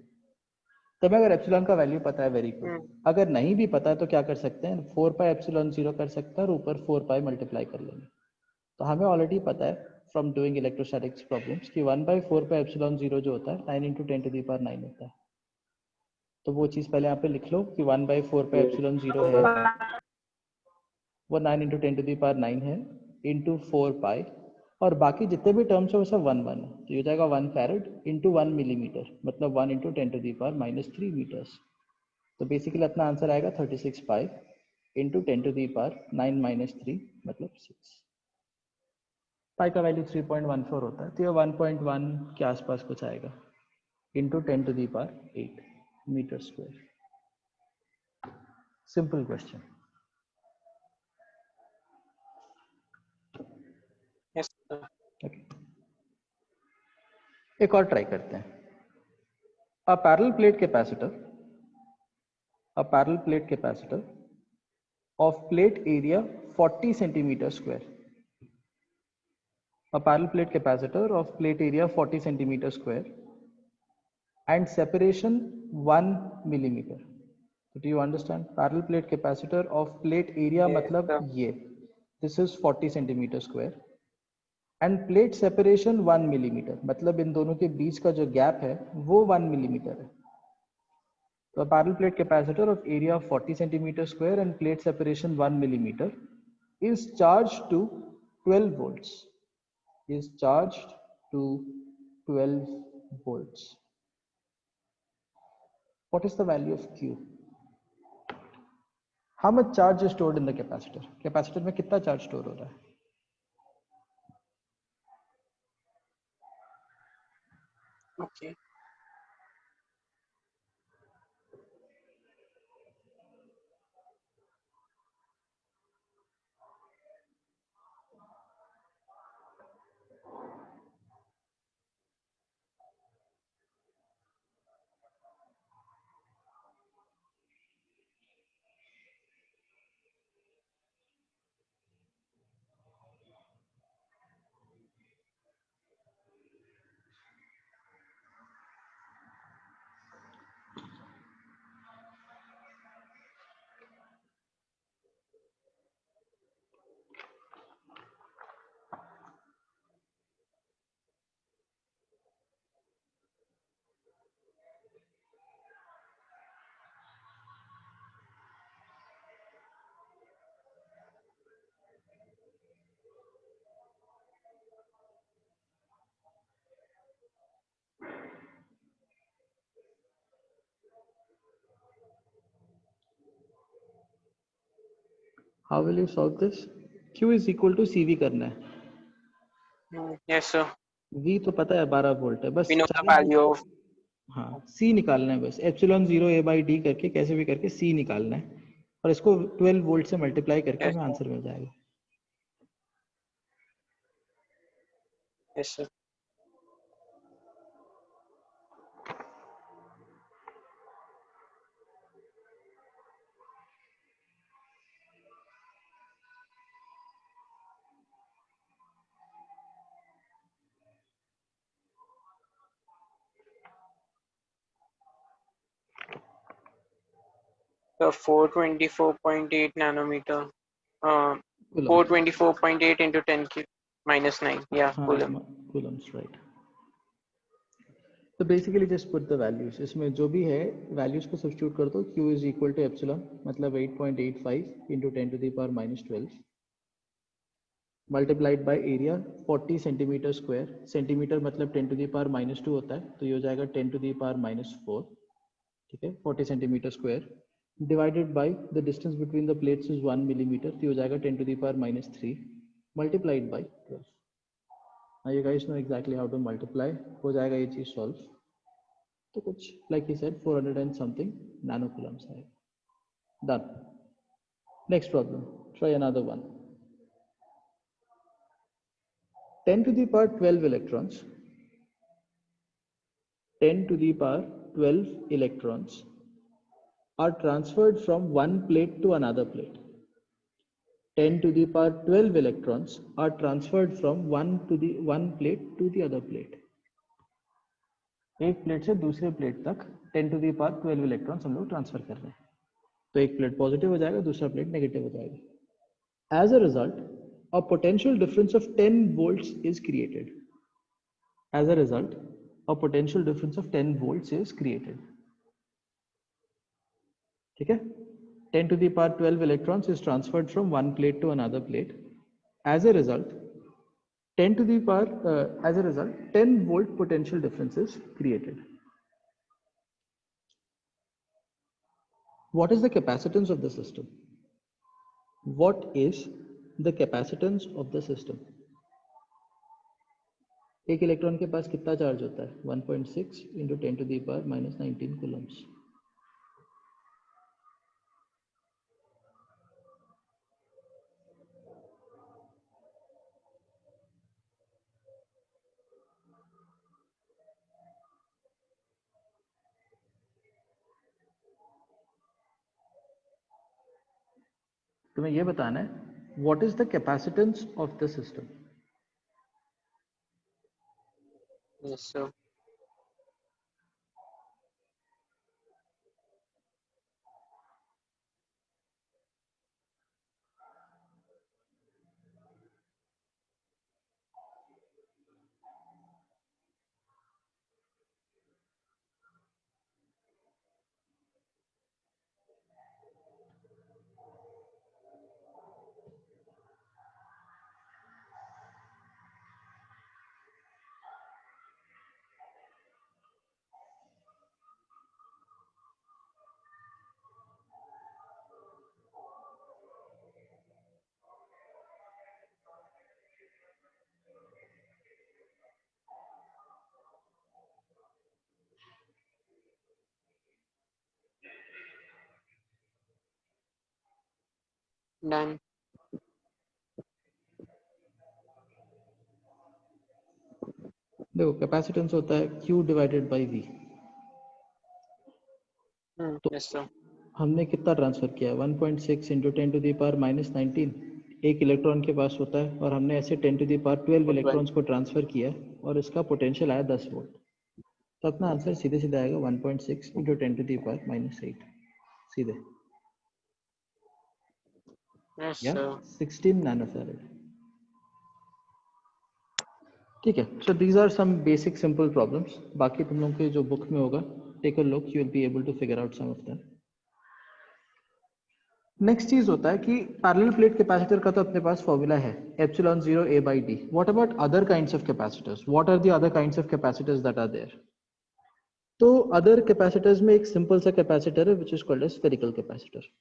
तब अगर एप्सिलॉन का वैल्यू पता है, वेरी गुड. अगर नहीं भी पता है तो क्या कर सकते हैं? 4 पाई एप्सिलॉन 0 कर सकते हैं और ऊपर 4 पाई मल्टीप्लाई कर लेंगे. तो हमें ऑलरेडी पता है फ्रॉम डूइंग इलेक्ट्रोस्टैटिक्स प्रॉब्लम्स कि 1/4 पाई एप्सिलॉन 0 जो होता है 9 इंटू 10 टू दी पावर 9 होता है. तो वो चीज पहले यहाँ पे लिख लो कि 1/4 पाई एप्सिलॉन 0 है, वो 9 इंटू 10 टू दी पावर 9 है इंटू 4 पाई, और बाकी जितने भी टर्म्स है वो सब 1 1 है. तो ये हो जाएगा 1 फैरेड इंटू 1 मिलीमीटर, मतलब 1 into 10 to the power -3 metres. तो बेसिकली अपना आंसर आएगा 36 pi into 10 to the power 9 minus 3 मतलब 6। पाई का वैल्यू 3.14 होता है, तो ये 1.1 के आसपास कुछ आएगा into 10 to the power 8 metre square. Simple question. Yes, sir. Okay, एक और ट्राई करते हैं। A parallel plate capacitor, a parallel plate capacitor of plate area 40 centimeter square. A parallel plate capacitor of plate area 40 centimeter square and separation 1 millimeter. So do you understand? Parallel plate capacitor of plate area Yes, मतलब sir. ये, this is 40 centimeter square and plate separation 1 millimeter, मतलब इन दोनों के बीच का जो gap है वो 1 millimeter है। So a parallel plate capacitor of area of 40 centimeter square and plate separation 1 millimeter is charged to 12 volts. Is charged to 12 volts. What is the value of Q? How much charge is stored in the capacitor? Capacitor में कितना charge store हो रहा है? Okay. How will you solve this? Q is equal to CV करना है। Yes, sir. V तो पता है 12 वोल्ट है, बस We know the charge. value of. हाँ, C निकालना है बस, एप्सिलॉन 0 A by D करके कैसे भी करके C निकालना है और इसको 12 वोल्ट से मल्टीप्लाई करके Yes, हमें sir. आंसर मिल जाएगा। Yes, sir. So 424.8 nanometer. Coulombs. 424.8 into 10 cube minus 9. Yeah, हाँ, coulomb. coulombs, right. तो basically just put the values, इसमें जो भी है वैल्यूज को सब्स्टिट्यूट कर दो। Q is equal to epsilon मतलब 8.85 into 10 to the power minus 12 multiplied by area 40 centimetre square. Centimetre मतलब 10 टू द पावर माइनस 2 होता है, तो ये हो जाएगा 10 टू द पावर माइनस 4। ठीक है, 40 centimetre square divided by the distance between the plates is 1 millimetre, तो ये हो जाएगा 10 to the power minus 3 multiplied by 12। Now you guys know exactly how to multiply, हो जाएगा ये चीज सॉल्व। तो कुछ like he said 400 and something nano coulombs है। Done. Next problem, try another one। 10 to the power 12 electrons, 10 to the power 12 electrons are transferred from one plate to another plate। 10 to the power 12 electrons are transferred from one plate to the other plate। एक plate से दूसरे plate तक 10 to the power 12 electrons हम लोग transfer कर रहे हैं, तो एक प्लेट पॉजिटिव हो जाएगा, दूसरा प्लेट नेगेटिव हो जाएगा। As a result a potential difference of 10 volts is created। As a result a potential difference of 10 volts is created। ठीक है, 10 to the power 12 electrons is transferred from one plate to another plate। as a result 10 volt potential difference is created। What is the capacitance of the system? What is the capacitance of the system? एक electron के पास कितना charge होता है? 1.6 into 10 to the power minus 19 coulombs. तुम्हें ये बताना है what is the capacitance of the system. Yes, sir. Done. देखो कैपेसिटेंस होता है Q डिवाइडेड बाई V. तो Yes, sir. हमने कितना ट्रांसफर किया है? 1.6 into 10 to the power minus 19 एक इलेक्ट्रॉन के पास होता है और हमने ऐसे 10 to the power 12 इलेक्ट्रॉन्स को ट्रांसफर किया और इसका पोटेंशियल आया 10 वोल्ट. तो अपना आंसर सीधे सीधे आएगा 1.6 into 10 to the power minus 8 सीधे. Yes, या sir. 16 नैनोफैराड. ठीक है. So these are some basic simple problems. बाकी तुम लोग के जो बुक में होगा take a look, you will be able to figure out some of them. Next चीज होता है कि पैरेलल प्लेट कैपेसिटर का तो अपने पास फॉर्मूला है epsilon 0 a by d. What about other kinds of capacitors? What are the other kinds of capacitors that are there? तो अदर कैपेसिटर्स में एक सिंपल सा कैपेसिटर है which is called as spherical capacitor.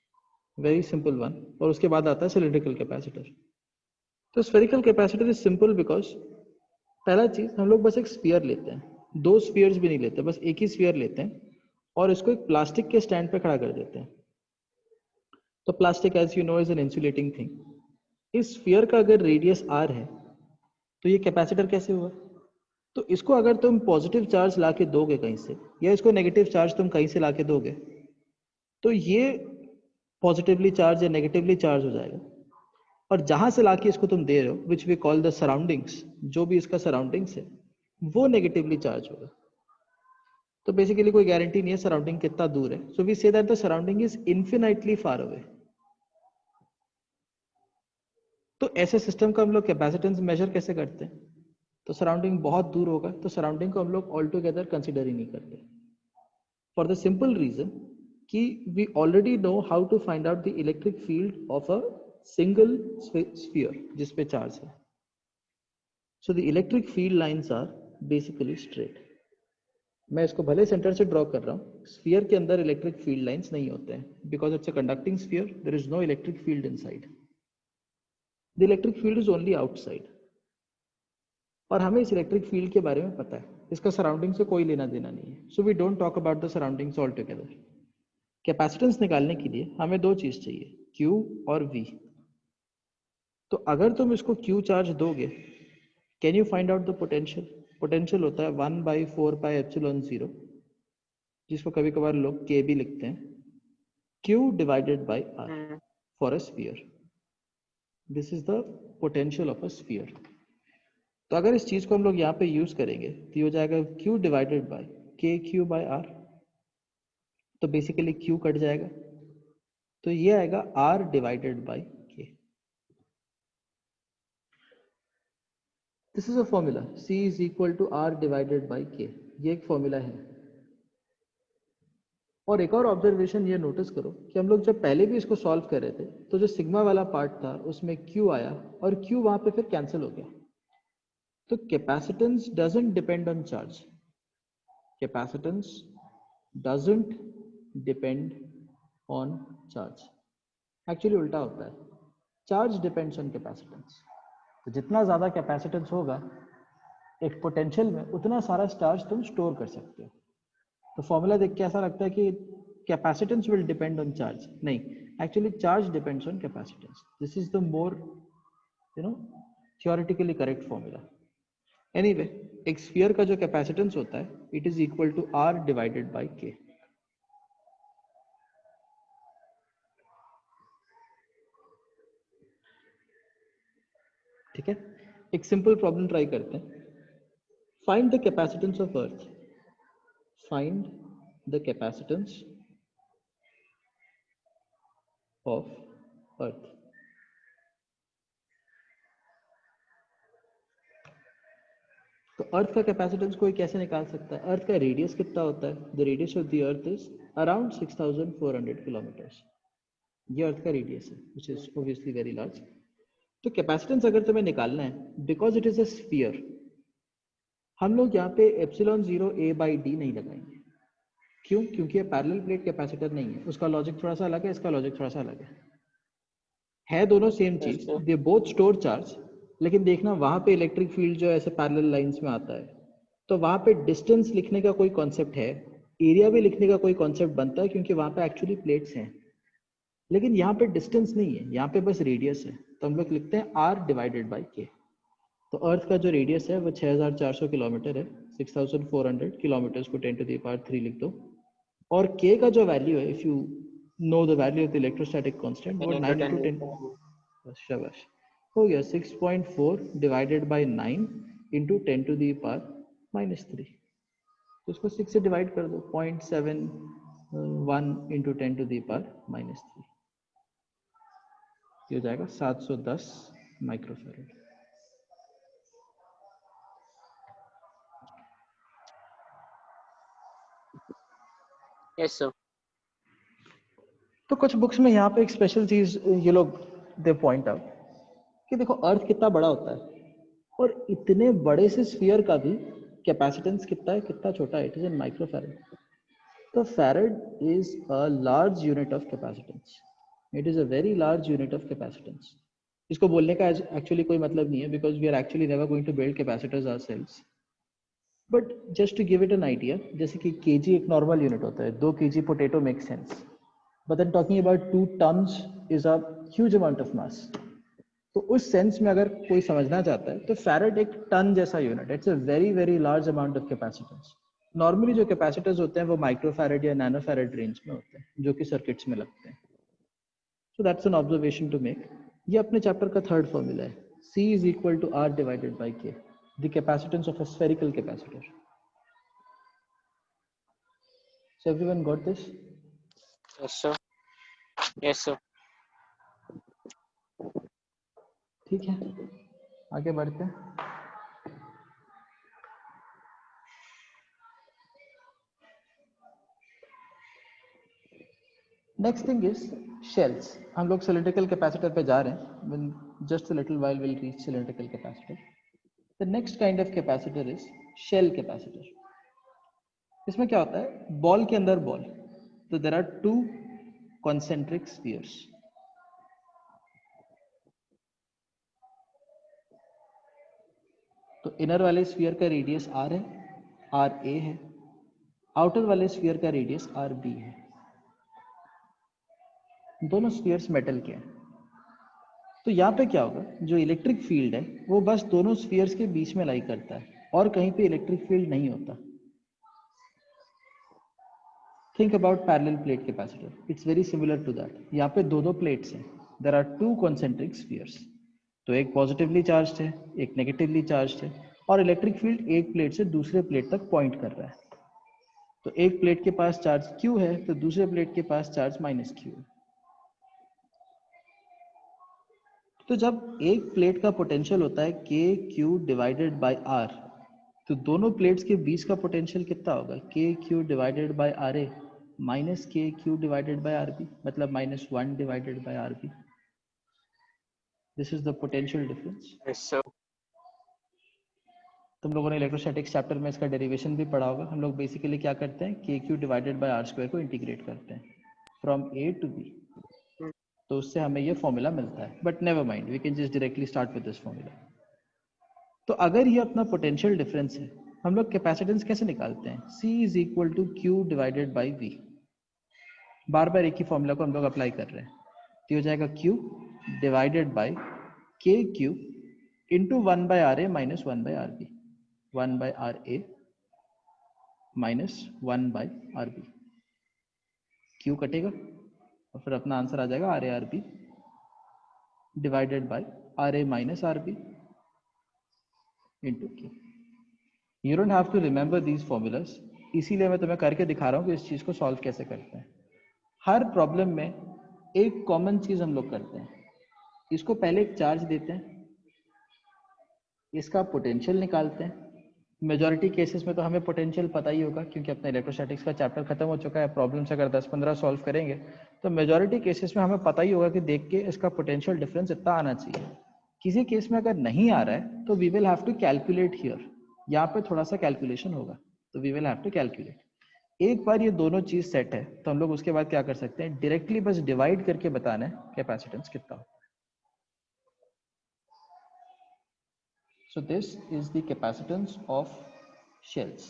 Very simple one. और उसके बाद आता है सिलिंड्रिकल कैपेसिटर. तो spherical capacitor is simple because पहला चीज हम लोग बस एक स्फीयर लेते हैं. दो स्फीयर्स भी नहीं लेते, बस एक ही स्फीयर लेते हैं और इसको एक प्लास्टिक के स्टैंड पे खड़ा कर देते हैं. तो plastic as you know is an insulating thing. इस स्फीयर का अगर रेडियस r है तो ये कैपेसिटर कैसे हुआ? तो इसको अगर तुम पॉजिटिव चार्ज लाके दोगे कहीं से या इसको नेगेटिव चार्ज तुम कहीं से लाके दोगे तो ये पॉजिटिवली चार्ज या नेगेटिवली चार्ज हो जाएगा. और जहां से लाके इसको तुम दे रहे हो which we call the surroundings, जो भी इसका सराउंडिंग्स है वो नेगेटिवली चार्ज होगा. तो बेसिकली कोई गारंटी नहीं है सराउंडिंग कितना दूर है. So we say that the surrounding is infinitely far away. तो ऐसे सिस्टम का हम लोग कैपेसिटेंस मेजर कैसे करते हैं? तो सराउंडिंग बहुत दूर होगा तो सराउंडिंग को हम लोग ऑल टुगेदर कंसिडर ही नहीं करते. फॉर द सिंपल रीजन कि we already know how to find out the electric field of a single sphere जिसपे चार्ज है. So the electric field lines are basically straight. मैं इसको भले सेंटर से ड्रॉ कर रहा हूँ, स्फीयर के अंदर इलेक्ट्रिक फील्ड लाइंस नहीं होते हैं because it's a conducting sphere. There is no electric field inside. The electric field is only outside. और हमें इस इलेक्ट्रिक फील्ड के बारे में पता है, इसका सराउंडिंग से कोई लेना देना नहीं है. So we don't talk about the surroundings all together. Capacitance निकालने के लिए हमें दो चीज चाहिए, Q और V. तो अगर तुम इसको Q चार्ज दोगे, can you find out the potential? Potential होता है 1/4 पाई एप्सिलॉन 0, जिसको कभी कभार लोग K भी लिखते हैं, Q divided by R for a sphere. This is the potential of a sphere. तो अगर इस चीज को हम लोग यहाँ पे यूज करेंगे तो ये हो जाएगा Q divided by KQ by R. तो बेसिकली Q कट जाएगा तो ये आएगा R divided by K. This is a formula, C is equal to R divided by K. ये एक फॉर्मूला है. और एक और ऑब्जर्वेशन ये नोटिस करो कि हम लोग जब पहले भी इसको सॉल्व कर रहे थे तो जो सिग्मा वाला पार्ट था उसमें Q आया और Q वहां पे फिर कैंसिल हो गया. तो capacitance doesn't depend on charge. Capacitance doesn't depend on charge. Actually उल्टा होता है, चार्ज डिपेंड्स ऑन कैपेसिटेंस। तो जितना ज़्यादा कैपेसिटेंस होगा एक पोटेंशियल में, उतना सारा चार्ज तुम स्टोर कर सकते हो। तो फॉर्मूला देख के ऐसा लगता है कि capacitance will depend on charge, नहीं, actually charge depends on capacitance. This is the more theoretically correct formula. Anyway, एक स्फीयर का जो कैपेसिटेंस होता है it is equal to R divided by K. ठीक है, एक सिंपल प्रॉब्लम ट्राई करते हैं। Find the capacitance of earth. Find the capacitance of earth. तो अर्थ का कैपेसिटेंस कोई कैसे निकाल सकता है? अर्थ का रेडियस कितना होता है? The radius of the earth is around 6400 kilometres. ये अर्थ का रेडियस है, which is obviously very large. तो कैपेसिटेंस अगर तुम्हें निकालना है, because it is a sphere, हम लोग यहाँ पे एप्सिलॉन 0 a बाई डी नहीं लगाएंगे। क्यों? क्योंकि ये पैरेलल प्लेट कैपेसिटर नहीं है। उसका लॉजिक थोड़ा सा अलग है, इसका लॉजिक थोड़ा सा अलग है दोनों सेम Yes, चीज, sir. They both store charge. लेकिन देखना वहां पे इलेक्ट्रिक फील्ड जो ऐसे पैरेलल लाइंस में आता है, तो वहां पे डिस्टेंस लिखने का कोई कॉन्सेप्ट है, एरिया भी लिखने का कोई कॉन्सेप्ट बनता है, क्योंकि वहां पे एक्चुअली प्लेट्स हैं। लेकिन यहाँ पे डिस्टेंस नहीं है, यहाँ पे बस रेडियस है, तो हम लोग लिखते हैं आर डिवाइडेड बाई के। तो अर्थ का जो रेडियस है वो 6400 किलोमीटर है, 6400 किलोमीटर्स को 10 to the power 3 लिख दो। और के का जो वैल्यू है, if you know the value of the electrostatic constant, वो 10 9 into into 10 10, शाबाश, हो गया 6.4 divided by 9 into 10 to the power -3। तो उसको 6 से डिवाइड कर दो, 0.71 इंटू 10 to the power -3, ये हो जाएगा 710 माइक्रोफैरड। Yes, sir. तो कुछ बुक्स में यहाँ पे एक स्पेशल चीज ये लोग दे पॉइंट आउट कि देखो अर्थ कितना बड़ा होता है, और इतने बड़े से स्फीयर का भी कैपेसिटेंस कितना है, कितना छोटा है, इट इज इन माइक्रोफैरड। तो farad is a large unit of capacitance, it is a very large unit of capacitance. इसको बोलने का एक्चुअली कोई मतलब नहीं है, because we are actually never going to build capacitors ourselves, but just to give it an idea, जैसे कि KG एक नॉर्मल यूनिट होता है, 2 kg potato make sense, but then talking about 2 tons is a huge amount of mass. तो उस sense में अगर कोई समझना चाहता है, तो फैरड एक टन जैसा unit, it's a very very large amount of capacitance. Normally जो कैपेसिटर्स होते हैं वो माइक्रोफैरड या नैनोफैरड रेंज में होते हैं, जो कि सर्किट्स में लगते हैं। So that's an observation to make. ये अपने चैप्टर का थर्ड फॉर्मूला है, C is equal to R divided by K, the capacitance of a spherical capacitor. So everyone got this? Yes, sir. Yes, sir. ठीक है, आगे बढ़ते हैं। Next thing is shells. हम लोग सिलिंड्रिकल कैपेसिटर पे जा रहे हैं, just a little while will reach cylindrical capacitor. The next kind of capacitor is shell capacitor. इसमें क्या होता है, बॉल के अंदर बॉल, तो देर आर 2 concentric spheres। तो इनर वाले स्फीयर का रेडियस r है, r a है, आउटर वाले स्फीयर का रेडियस r b है। दोनों स्फीयर्स मेटल के हैं। तो यहाँ पे क्या होगा, जो इलेक्ट्रिक फील्ड है वो बस दोनों स्फीयर्स के बीच में लाई करता है, और कहीं पे इलेक्ट्रिक फील्ड नहीं होता। Think about parallel plate capacitor, it's very similar to that. यहाँ पे दो प्लेट्स हैं, देयर आर 2 concentric spheres। तो एक पॉजिटिवली चार्ज है, एक नेगेटिवली चार्ज है, और इलेक्ट्रिक फील्ड एक प्लेट से दूसरे प्लेट तक पॉइंट कर रहा है। तो एक प्लेट के पास चार्ज Q है, तो दूसरे प्लेट के पास चार्ज -Q है। तो जब एक प्लेट का पोटेंशियल होता है KQ डिवाइडेड बाई R, तो दोनों प्लेट्स के बीच का पोटेंशियल कितना होगा, KQ divided by RA minus KQ divided by RB, मतलब -1 divided by RB। This is the potential difference. Yes, sir. तुम लोगों ने इलेक्ट्रोस्टैटिक्स चैप्टर में इसका डेरिवेशन भी पढ़ा होगा। हम लोग बेसिकली क्या करते हैं, KQ डिवाइडेड बाई R² को इंटीग्रेट करते हैं। फ्रॉम ए टू बी, तो उससे हमें ये फॉर्मूला मिलता है. But never mind, we can just directly start with this formula. तो अगर ये अपना पोटेंशियल डिफरेंस है, हम लोग कैपेसिटेंस कैसे निकालते हैं? C is equal to Q divided by V. बार बार एक ही फॉर्मूला को हम लोग अप्लाई कर रहे हैं, तो हो जाएगा Q divided by K Q into 1 by R A minus 1 by R B. 1 by R A minus 1 by R B. Q कटेगा और फिर अपना आंसर आ जाएगा R A R B divided by R A minus R B into Q. You don't have to remember these formulas, इसीलिए मैं तुम्हें करके दिखा रहा हूँ कि इस चीज़ को सॉल्व कैसे करते हैं. हर प्रॉब्लम में एक कॉमन चीज़ हम लोग करते हैं, इसको पहले एक चार्ज देते हैं, इसका पोटेंशियल निकालते हैं. मेजॉरिटी केसेस में तो हमें पोटेंशियल पता ही होगा क्योंकि अपना इलेक्ट्रोस्टैटिक्स का चैप्टर खत्म हो चुका है. प्रॉब्लम्स अगर 10-15 सॉल्व करेंगे तो मेजॉरिटी केसेस में हमें पता ही होगा कि देख के इसका पोटेंशियल डिफरेंस इतना आना चाहिए. किसी केस में अगर नहीं आ रहा है तो we will have to calculate here. यहाँ पे थोड़ा सा कैलकुलेशन होगा, तो we will have to calculate. एक बार ये दोनों चीज सेट है तो हम लोग उसके बाद क्या कर सकते हैं, डायरेक्टली बस डिवाइड करके बताना है कैपेसिटेंस कितना होता है. So this is the capacitance of shells.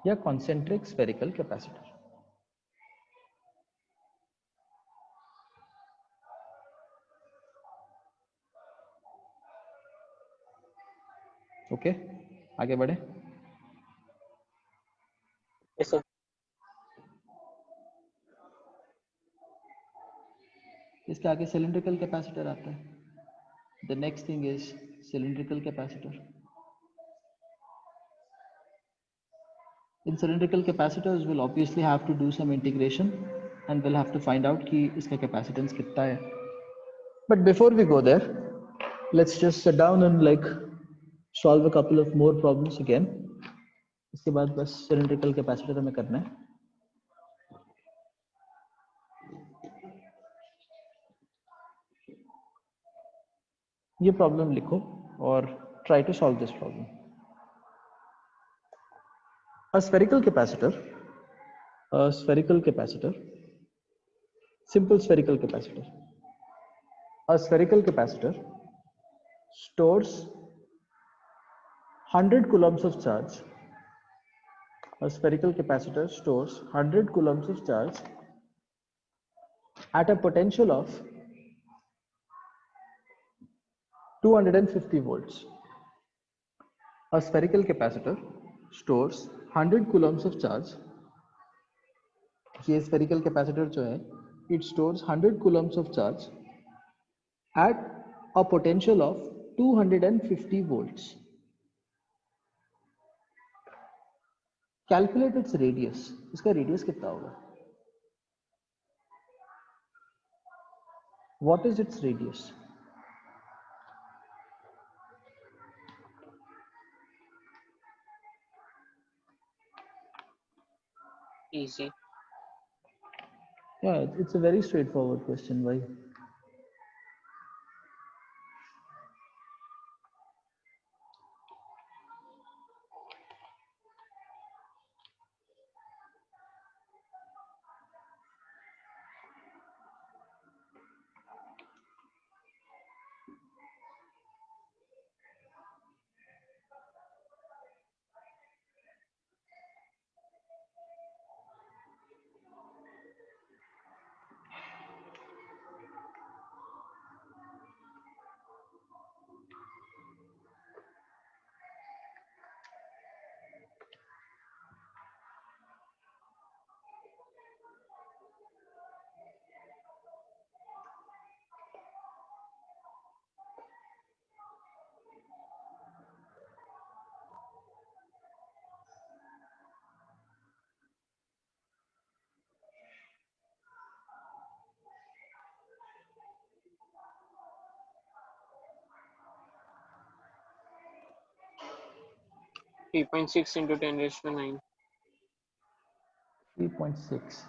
या concentric spherical capacitor. ओके आगे बढ़े. Yes, sir. इसके आगे cylindrical capacitor आता है. The next thing is cylindrical capacitor. In cylindrical capacitors we'll obviously have to do some integration and we'll have to find out कि इसका capacitance कितना है. But before we go there, let's just sit down and like solve a couple of more problems again. इसके बाद बस cylindrical capacitor हमें करना है. ये प्रॉब्लम लिखो और try to solve this problem. A spherical capacitor, simple spherical capacitor. A spherical capacitor stores 100 coulombs of charge. A spherical capacitor stores 100 coulombs of charge at a potential of 250 volts. A spherical capacitor stores 100 coulombs of charge. ये spherical capacitor जो है, it stores 100 coulombs of charge at a potential of 250 volts. Calculate its radius. इसका radius कितना होगा? What is its radius? Easy. Yeah, it's a very straightforward question. Why? Three point six into 10⁻⁹. 3.6.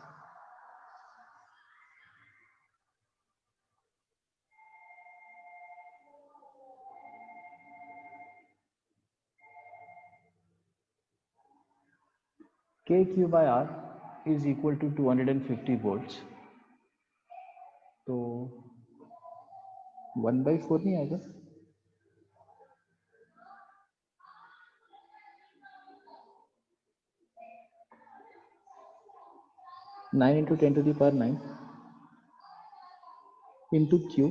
KQ by R is equal to 250 volts. तो 1/4 नहीं आएगा? Nine into 10⁻9 into Q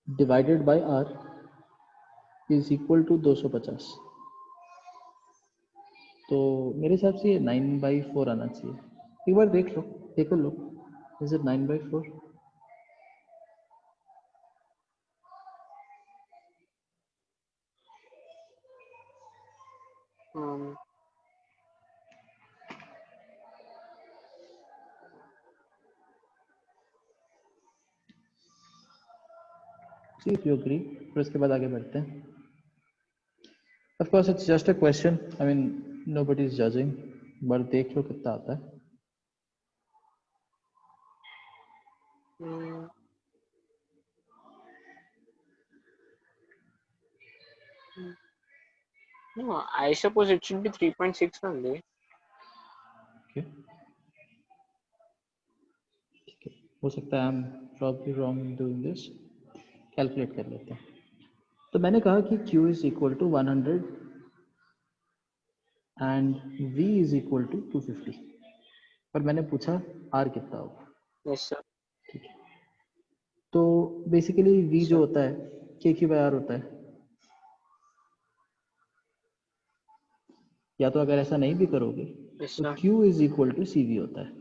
divided by R is equal to 250. तो मेरे हिसाब से ये 9/4 आना चाहिए. एक बार देख लो. Is it 9/4? See if you agree. फिर उसके बाद आगे बढ़ते हैं. Of course, it's just a question. I mean, nobody is judging. but देख लो कितना आता है. No, I suppose it should be 3.6 only. Okay. ठीक है. हो सकता है I'm probably wrong in doing this. Calculate कर लेते हैं. तो मैंने कहा कि Q is equal to 100 and V is equal to 250. पर मैंने पूछा R कितना होगा. Yes, sir. ठीक है. तो बेसिकली V Yes, जो sir. होता है KQ by R होता है. या तो अगर ऐसा नहीं भी करोगे Yes, तो sir. Q is equal to CV होता है.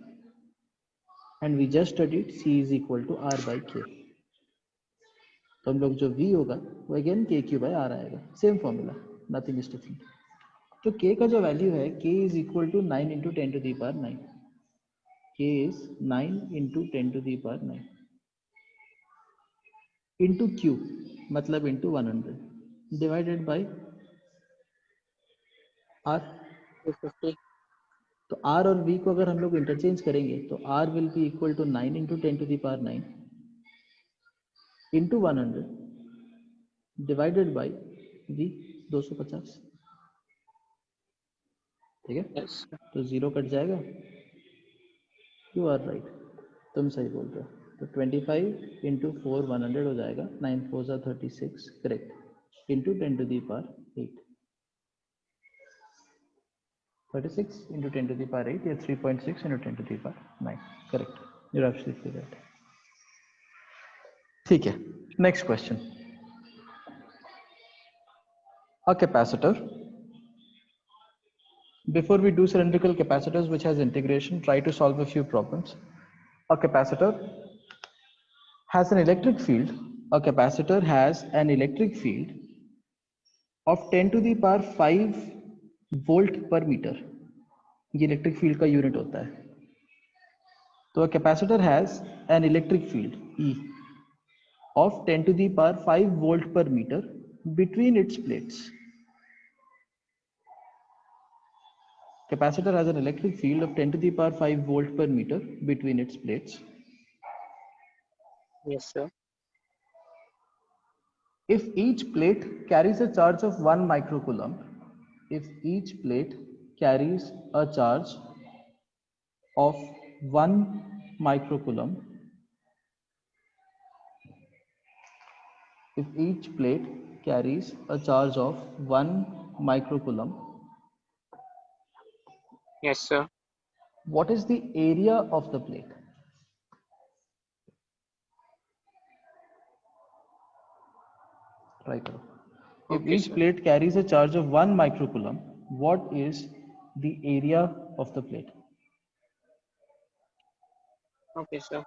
And we just studied C is equal to R by K. तो हम लोग जो V होगा वो अगेन KQ by R आएगा. Same formula, nothing is different. तो K का जो वैल्यू है K is equal to 9 into 10 to the power 9. K is 9 into 10 to the power 9 into Q मतलब into 100 divided by R. 250. तो R और V को अगर हम लोग इंटरचेंज करेंगे तो R will be equal to 9 into 10 to the power 9 into 100 divided by V 250. ठीक है. Yes, sir. तो जीरो कट जाएगा. यू आर राइट, तुम सही बोल रहे हो. तो 25 इंटू 4 100 हो जाएगा. 9 4 36 correct. Into 10 to the power 8. 36 into 10 to the power 8 या 3.6 into 10 to the power 9. Correct. you're absolutely right. ठीक है. Next question. A capacitor. Before we do cylindrical capacitors which has integration, try to solve a few problems. A capacitor has an electric field. A capacitor has an electric field of 10 to the power 5 volt per meter. ये electric field का unit होता है. तो a capacitor has an electric field E of 10 to the power 5 volt per meter between its plates. Capacitor has an electric field of 10 to the power 5 volt per meter between its plates. Yes, sir. If each plate carries a charge of 1 microcoulomb, if each plate carries a charge of 1 microcoulomb, if each plate carries a charge of 1 microcoulomb, Yes, sir. what is the area of the plate? Try करो. If Okay, each sir. plate carries a charge of 1 microcoulomb, what is the area of the plate? Okay, sir.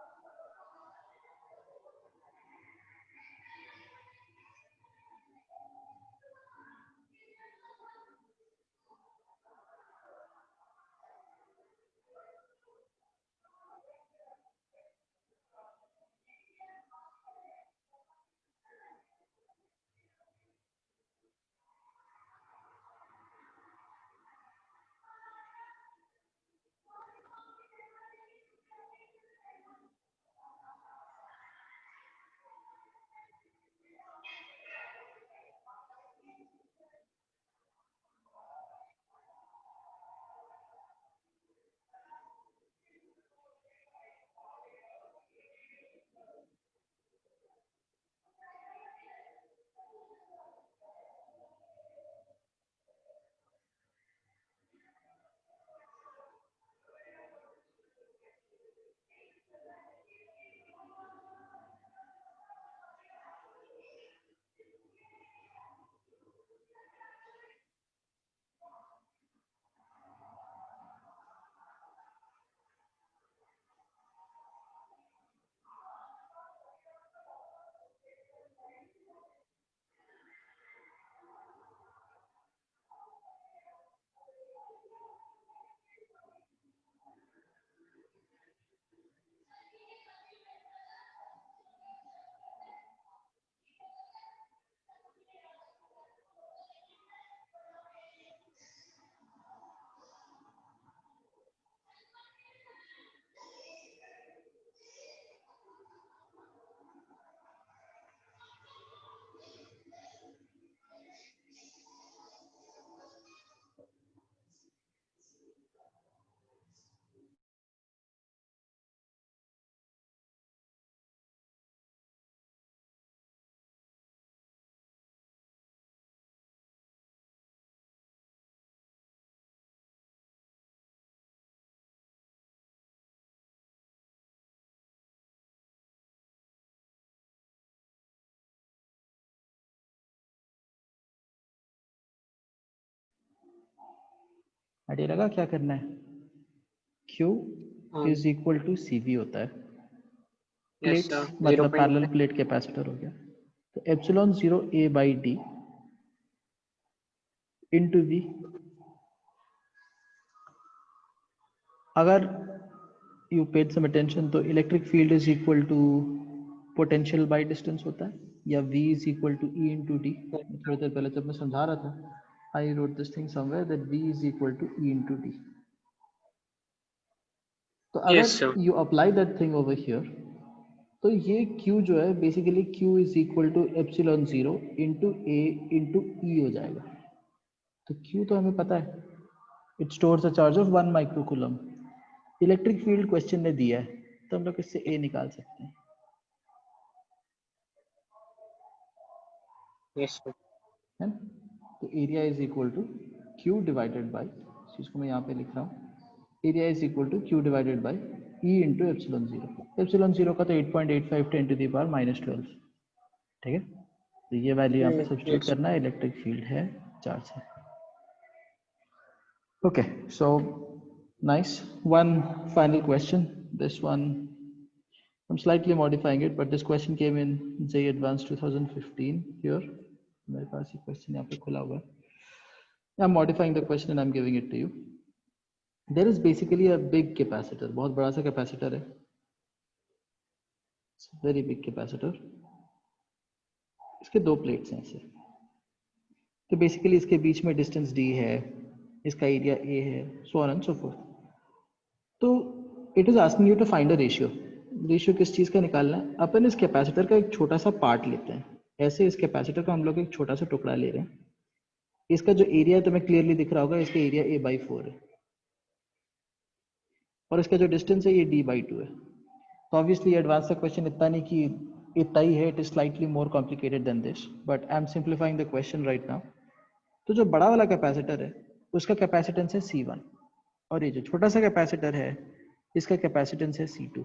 Idea लगा क्या करना है? Q is equal to CV होता है, Yes, plates sir. मतलब 0.5. Parallel plate capacitor हो गया, तो epsilon 0 A by D into V। अगर यू पेड सम अटेंशन तो electric field is equal to potential by distance होता है, या V is equal to E into D. थोड़ी देर पहले जब मैं समझा रहा था, I wrote this thing somewhere that V is equal to E into D. तो Yes, अगर sir. You apply that thing over here, तो ये Q जो है basically Q is equal to epsilon 0 into A into E हो जाएगा। तो Q तो हमें पता है, it stores a charge of 1 microcoulomb. Electric field question ने दिया है, तो हम लोग इससे A निकाल सकते हैं, Yes, sir. है ना? तो area is equal to Q divided by, इसको मैं यहाँ पे लिख रहा हूँ, area is equal to Q divided by E into epsilon 0। Epsilon 0 का तो 8.85 10 टू द पावर -12, ठीक है? तो ये वैल्यू यहाँ पे सब्स्टिट्यूट Yes. करना है, इलेक्ट्रिक फील्ड है चार्ज है। Okay, so nice. One final question. This one, I'm slightly modifying it, but this question came in JEE Advanced 2015 here. मेरे पास ये question यहाँ पे खुला हुआ है. I'm modifying the question and I'm giving it to you. There is basically a big capacitor, बहुत बड़ा सा capacitor है. It's a very big capacitor. इसके दो plates हैं ऐसे. तो basically इसके बीच में distance D है, इसका area A है, so on and so forth. तो it is asking you to find a ratio. Ratio किस चीज़ का निकालना है? अपन इस कैपेसिटर का एक छोटा सा पार्ट लेते हैं, ऐसे इस कैपेसिटर का हम लोग एक छोटा सा टुकड़ा ले रहे हैं। इसका जो एरिया है तुम्हें क्लियरली दिख रहा होगा, इसका एरिया A/4 है, और इसका जो डिस्टेंस है ये D/2 है। तो ऑब्वियसली एडवांस का क्वेश्चन इतना नहीं कि इतना ही है, it is slightly more complicated then this, but I am simplifying the question right now. तो जो बड़ा वाला कैपेसिटर है उसका कैपेसिटेंस है C1, और ये जो छोटा सा कैपेसिटर है इसका कैपेसिटेंस है C2।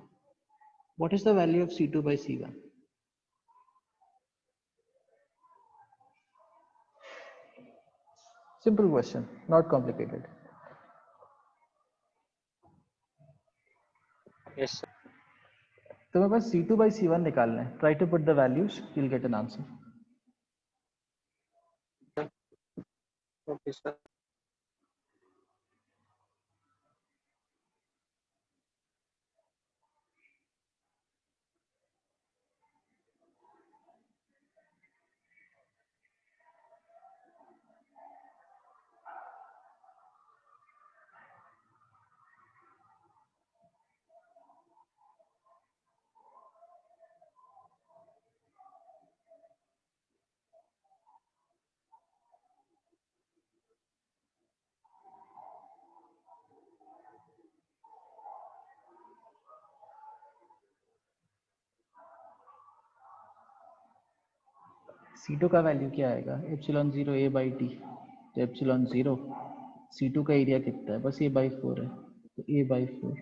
What is the value of C2 by C1? Simple question, not complicated. Yes, sir. तो मेरे पास C2 by C1 निकालना है. Try to put the values, you'll get an answer. Okay, sir. C2 का value क्या आएगा? Epsilon 0 A/T। तो epsilon 0 C2 का area कितना है? बस A/4 है, तो A/4।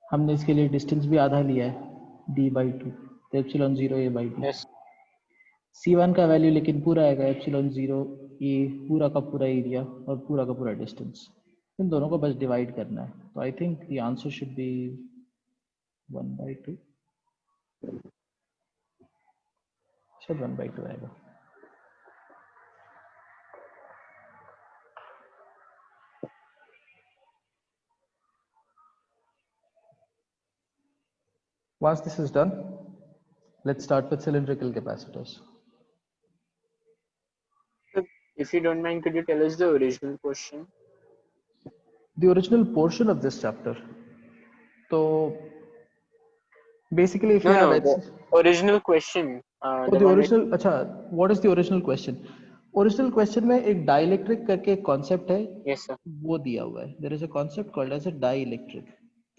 हमने इसके लिए डिस्टेंस भी आधा लिया है, D/2, तो एप्सिलॉन 0 A/T। Yes. C1 का वैल्यू लेकिन पूरा आएगा, एप्सिलॉन 0 A, पूरा का पूरा एरिया और पूरा का पूरा डिस्टेंस। इन दोनों को बस डिवाइड करना है, तो I think the answer should be 1/2, शायद 1/2 आएगा। Once this is done, let's start with cylindrical capacitors. Sir, if you don't mind, could you tell us the original question? The original portion of this chapter. So basically, if you have The original question. oh, The the one that. original, अच्छा, what is the original question? Original question में एक dielectric करके एक concept है, Yes, sir. वो दिया हुआ है। There is a concept called as a dielectric.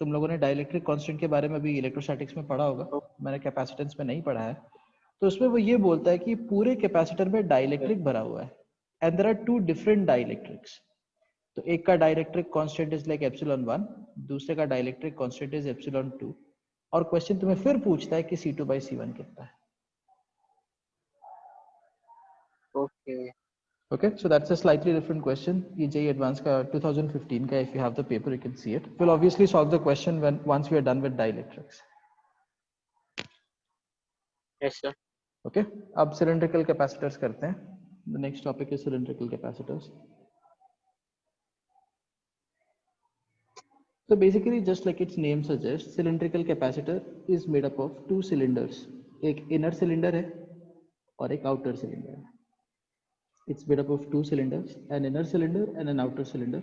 तुम लोगों ने डाइलेक्ट्रिक कांस्टेंट के बारे में भी इलेक्ट्रोस्टैटिक्स में पढ़ा होगा, मैंने कैपेसिटेंस में नहीं पढ़ा है। तो उसमें वो ये बोलता है कि पूरे कैपेसिटर में डाइलेक्ट्रिक भरा हुआ है, and there are two different dielectrics. तो एक का dielectric constant is like epsilon 1, दूसरे का डाइलेक्ट्रिक कांस्टेंट इज एप्सिलॉन 2, और क्वेश्चन तुम्हें फिर पूछता है कि C2 by C1 कितना है। Okay. Okay, so that's a slightly different question. ये JEE Advanced का 2015 का, if you have the paper, you can see it. We'll obviously solve the question when once we are done with dielectrics. Yes, sir. Okay, अब cylindrical capacitors करते हैं. The next topic is cylindrical capacitors. So basically, just like its name suggests, cylindrical capacitor is made up of two cylinders. एक inner cylinder है और एक outer cylinder है. It's made up of two cylinders, an inner cylinder and an outer cylinder.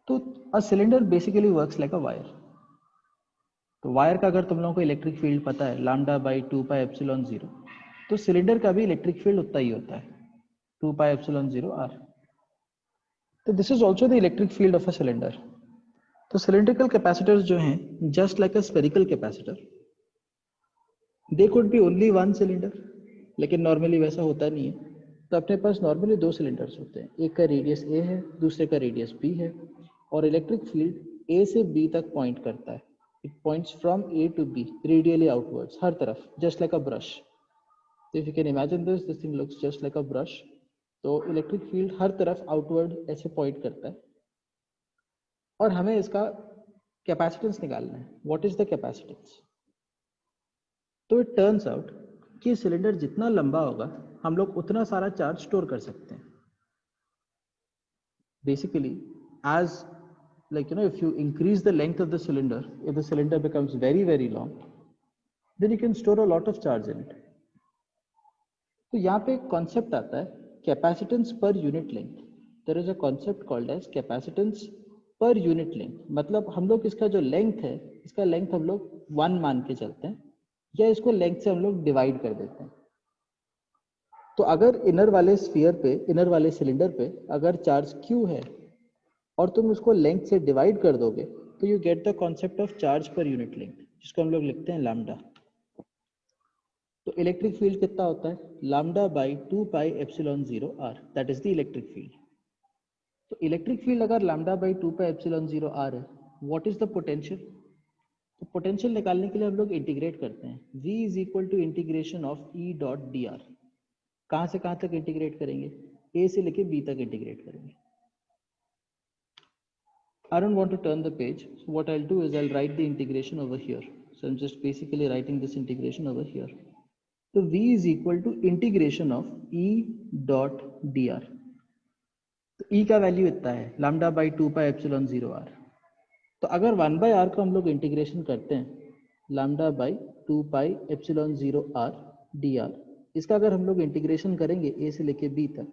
तो a cylinder basically works like a wire. तो wire का अगर तुम लोगों को इलेक्ट्रिक फील्ड पता है लैम्डा बाई 2πε0, तो सिलेंडर का भी इलेक्ट्रिक फील्ड उतना ही होता है 2πε0r. तो this is also the electric field of a cylinder. तो सिलेंड्रिकल कैपेसिटर्स जो हैं just like a spherical capacitor, they could be only one cylinder, लेकिन नॉर्मली वैसा होता नहीं है. तो अपने पास नॉर्मली दो सिलेंडर्स होते हैं, एक का रेडियस ए है, दूसरे का रेडियस बी है, और इलेक्ट्रिक फील्ड ए से बी तक पॉइंट करता है. It points from A to B radially outwards, हर तरफ, जस्ट लाइक अ ब्रश. तो if you can imagine this thing looks just like a brush. तो इलेक्ट्रिक फील्ड हर तरफ आउटवर्ड ऐसे पॉइंट करता है, और हमें इसका कैपेसिटेंस निकालना है. What is the capacitance? तो इट टर्न्स आउट कि सिलेंडर जितना लंबा होगा हम लोग उतना सारा चार्ज स्टोर कर सकते हैं. Basically as like if you increase the length of the cylinder, if the cylinder becomes very long, then you can store a lot of charge in it. तो यहाँ पे एक कॉन्सेप्ट आता है capacitance per unit length. There is a concept called as capacitance per unit length. मतलब हम लोग इसका जो लेंथ है, इसका लेंथ हम लोग 1 मान के चलते हैं, या इसको लेंथ से हम लोग डिवाइड कर देते हैं. तो अगर इनर वाले स्फीयर पे, इनर वाले सिलेंडर पे अगर चार्ज Q है और तुम उसको लेंथ से डिवाइड कर दोगे, तो you get the concept of charge per unit length, जिसको हम लोग लिखते हैं लैम्डा. तो इलेक्ट्रिक फील्ड कितना होता है? Lambda by 2πε0r, that is the electric field. तो इलेक्ट्रिक फील्ड अगर लैम्डा बाई 2πε0r है, व्हाट इज द पोटेंशियल? तो पोटेंशियल निकालने के लिए हम लोग इंटीग्रेट करते हैं. v is equal to integration of E dot d r. कहाँ से कहाँ तक इंटीग्रेट करेंगे? ए से लेके बी तक इंटीग्रेट करेंगे. I don't want to turn the page, so what I'll do is I'll write the integration over here. So I'm just basically writing this integration over here. So v is equal to integration of e dot dr. तो e का value इतना है lambda by 2πε0r. तो अगर 1/r को हम लोग integration करते हैं लैम्डा बाई 2πε0r dr, इसका अगर हम लोग इंटीग्रेशन करेंगे a से लेके b तक,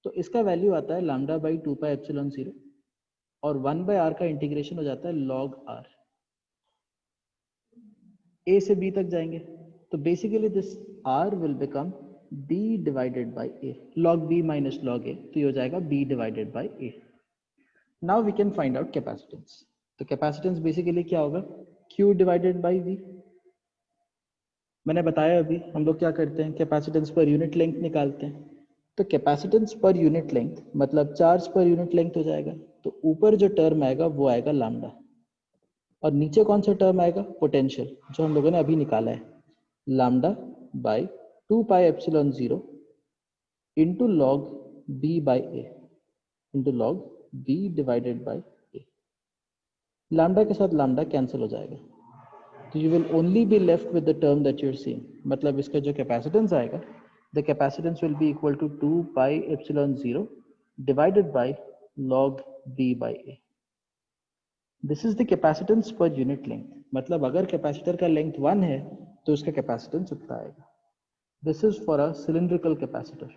तो इसका वैल्यू आता है लैम्डा बाई 2πε0, और 1/r का इंटीग्रेशन हो जाता है log r. a से b तक जाएंगे, तो basically this r will become b divided by a. log b minus log a, तो ये हो जाएगा b divided by a. Now we can find out capacitance. तो कैपेसिटेंस बेसिकली क्या होगा? q divided by v. मैंने बताया अभी हम लोग क्या करते हैं, कैपेसिटेंस पर यूनिट लेंथ निकालते हैं. तो कैपेसिटेंस पर यूनिट लेंथ मतलब चार्ज पर यूनिट लेंथ हो जाएगा. तो ऊपर जो टर्म आएगा वो आएगा लैम्डा, और नीचे कौन सा टर्म आएगा? पोटेंशियल, जो हम लोगों ने अभी निकाला है, lambda by 2πε0 into log B by A, into log B divided by A. Lambda के साथ लैम्डा कैंसिल हो जाएगा, तो you will only be left with the term that you are seeing. मतलब इसका जो कैपेसिटेंस आएगा, the capacitance will be equal to 2πε0 divided by log B by A. This is the capacitance per unit length. मतलब अगर capacitor का length 1 है तो उसका कैपेसिटेंस उतना आएगा. This is for a cylindrical capacitor.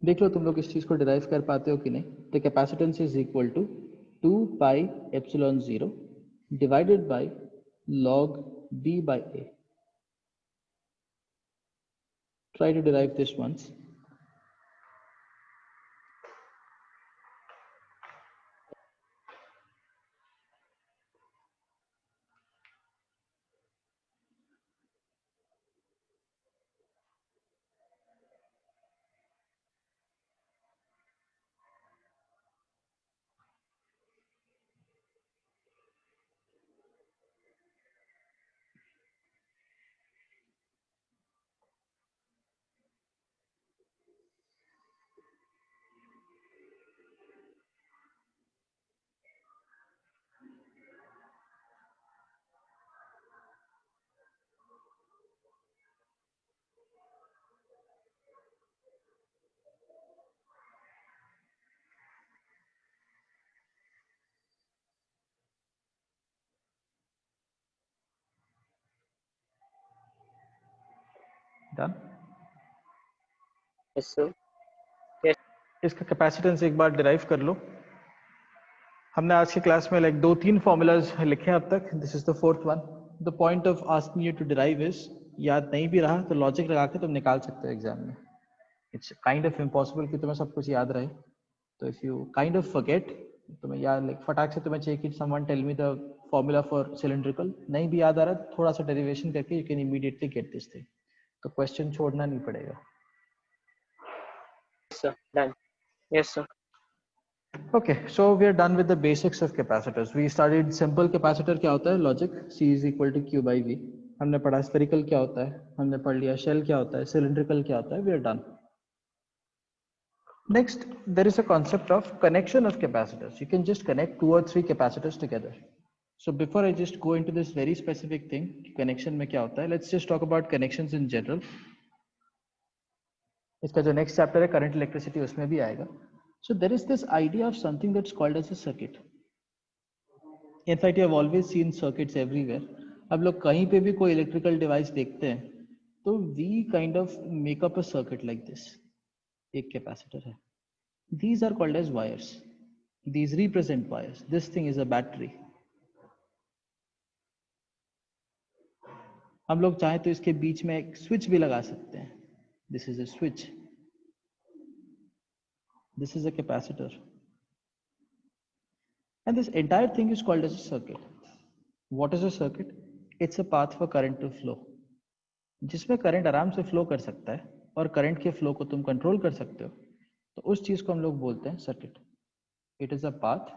देख लो तुम लोग इस चीज को डिराइव कर पाते हो कि नहीं. The capacitance is equal to 2πε0 divided by log b by a. Try to derive this once. Done. Yes, sir. इसका कैपेसिटेंस एक बार डिराइव कर लो। हमने आज की क्लास में लाइक 2-3 फॉर्मूलाज लिखे अब तक, this is the fourth one. The point of asking you to derive is, याद नहीं भी रहा तो लॉजिक लगा के तुम निकाल सकते हो एग्जाम में। इट्स काइंड ऑफ इम्पॉसिबल कि तुम्हें सब कुछ याद रहे, तो if you kind of forget, तुम्हें याद लाइक फटाक से तुम्हें चाहिए कि someone tell me the formula for cylindrical, नहीं भी याद आ रहा थोड़ा सा डेरिवेशन करके you can immediately get this thing, तो क्वेश्चन छोड़ना नहीं पड़ेगा। Yes, sir. Done. Yes, sir. Okay, so we are done with the basics of capacitors. We studied simple capacitor क्या होता है, logic C is equal to Q by V. हमने पढ़ा spherical क्या होता है, हमने पढ़ लिया shell क्या होता है, cylindrical क्या होता है, we are done. Next, there is a concept of connection of capacitors. You can just connect 2 or 3 capacitors together. So before I just go into this very specific thing, connection में क्या होता है, let's just talk about connections in general. इसका जो next chapter है current electricity उसमें भी आएगा. So there is this idea of something that's called as a circuit. In fact, you have always seen circuits everywhere. अब लोग कहीं पे भी कोई electrical device देखते हैं, तो we kind of make up a circuit like this. एक capacitor है. These are called as wires. These represent wires. This thing is a battery. हम लोग चाहें तो इसके बीच में एक switch भी लगा सकते हैं. This is a switch. This is a capacitor. And this entire thing is called as a circuit. What is a circuit? It's a path for current to flow. जिसमें करंट आराम से फ्लो कर सकता है और करंट के flow को तुम कंट्रोल कर सकते हो, तो उस चीज को हम लोग बोलते हैं circuit. It is a path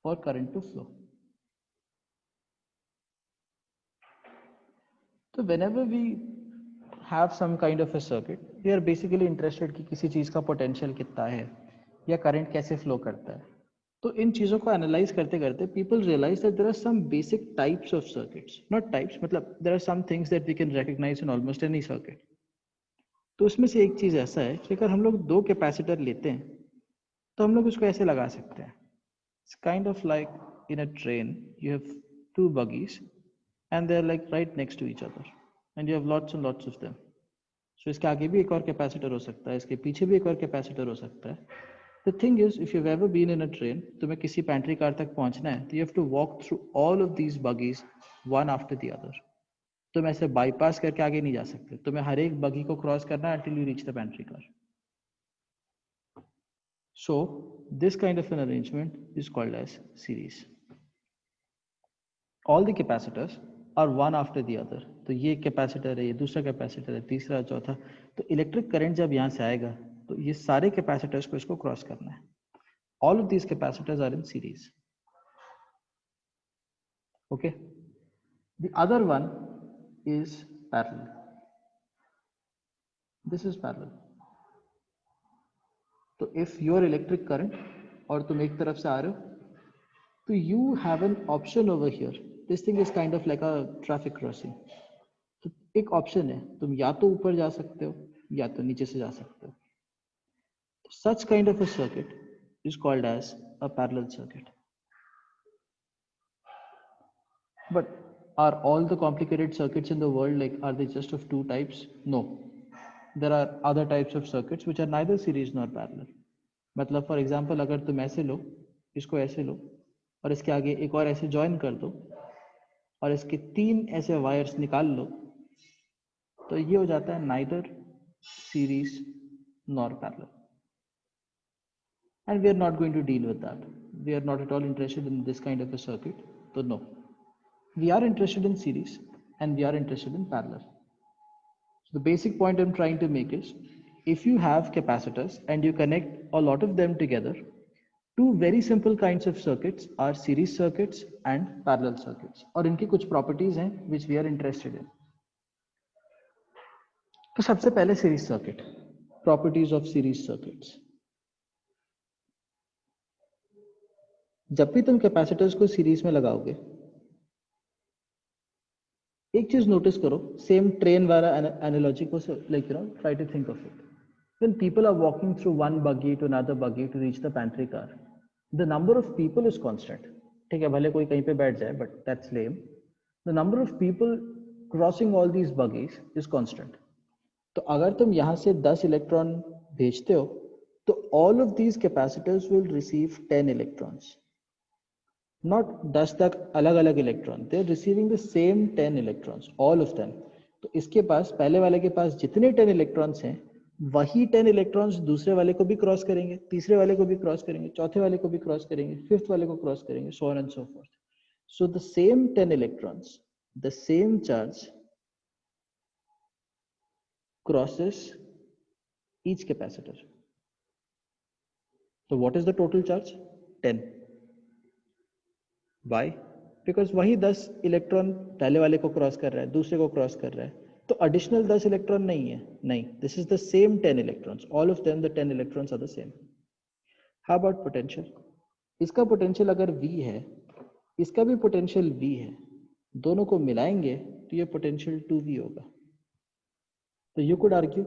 for current to flow. तो whenever we have some kind of a circuit, we are basically interested कि किसी चीज का पोटेंशियल कितना है या करंट कैसे फ्लो करता है. तो इन चीज़ों को एनालाइज करते करते people realise that there are some basic types of circuits, not types मतलब there are some things that we can recognise in almost any circuit. तो उसमें से एक चीज़ ऐसा है कि अगर हम लोग 2 कैपेसिटर लेते हैं तो हम लोग उसको ऐसे लगा सकते हैं. It's kind of like in a train you have 2 bogies and they are like right next to each other and you have lots and lots of them. So इसके आगे भी एक और कैपेसिटर हो सकता है, इसके पीछे भी एक और कैपेसिटर हो सकता है. The thing is, if you've ever been in a train, तुम्हें किसी पैंट्री कार तक पहुंचना है, तो you have to walk through all of these buggies one after the other. तुम ऐसे बाईपास करके आगे नहीं जा सकते, तुम्हें हर एक बगी को क्रॉस करना है until you reach the pantry car. So this kind of an arrangement is called as series. All the capacitors are one after the other. तो ये कैपेसिटर है, ये दूसरा कैपेसिटर है, तीसरा चौथा. तो इलेक्ट्रिक करंट जब यहाँ से आएगा तो ये सारे कैपेसिटर्स को इसको क्रॉस करना है. All of these capacitors are in series. Okay. The other one is parallel. This is parallel. So if your electric current और तुम एक तरफ से आ रहे हो, तो you have an option over here. This thing is kind of like a traffic crossing. तो एक ऑप्शन है, तुम या तो ऊपर जा सकते हो या तो नीचे से जा सकते हो. Such kind of a circuit is called as a parallel circuit. But are all the complicated circuits in the world, like, are they just of 2 types? No. There are other types of circuits which are neither series nor parallel. मतलब for example, अगर तुम ऐसे लो, इसको ऐसे लो और इसके आगे एक और ऐसे join कर दो और इसके 3 ऐसे wires निकाल लो, तो ये हो जाता है neither series nor parallel. And we are not going to deal with that. We are not at all interested in this kind of a circuit. So no. We are interested in series and we are interested in parallel. So the basic point I'm trying to make is, if you have capacitors and you connect a lot of them together, 2 very simple kinds of circuits are series circuits and parallel circuits. और इनकी कुछ properties हैं which we are interested in. तो सबसे पहले series circuit, properties of series circuits. जब भी तुम कैपेसिटर्स को सीरीज में लगाओगे, एक चीज नोटिस करो, सेम ट्रेन वाला एनालॉजी को like you know try to think of it. When people are walking through one bogie to another bogie to reach the pantry car, the number of people is constant. ठीक है, भले कोई कहीं पे बैठ जाए, but that's lame. The number of people crossing all these bogies is constant. तो अगर तुम यहाँ से 10 इलेक्ट्रॉन भेजते हो तो all of these capacitors will receive 10 electrons, not 10 तक अलग अलग electron, they are receiving the same 10 electrons, all of them. तो इसके पास, पहले वाले के पास जितने 10 इलेक्ट्रॉन्स हैं वही 10 इलेक्ट्रॉन्स दूसरे वाले को भी क्रॉस करेंगे, तीसरे वाले को भी क्रॉस करेंगे, चौथे वाले को भी क्रॉस करेंगे, फिफ्थ वाले को क्रॉस करेंगे, so on and so fourth. So the same 10 electrons, the same charge crosses each capacitor. So what is the total charge? 10. Why? Because वही 10 इलेक्ट्रॉन पहले वाले को क्रॉस कर रहा है, दूसरे को क्रॉस कर रहा है, तो एडिशनल 10 इलेक्ट्रॉन नहीं है, नहीं, this is the same 10 electrons, all of them the 10 electrons are the same. How about potential? इसका पोटेंशियल अगर V है, इसका भी पोटेंशियल V है, दोनों को मिलाएंगे तो ये पोटेंशियल 2V होगा। तो यू कुड आर्ग्यू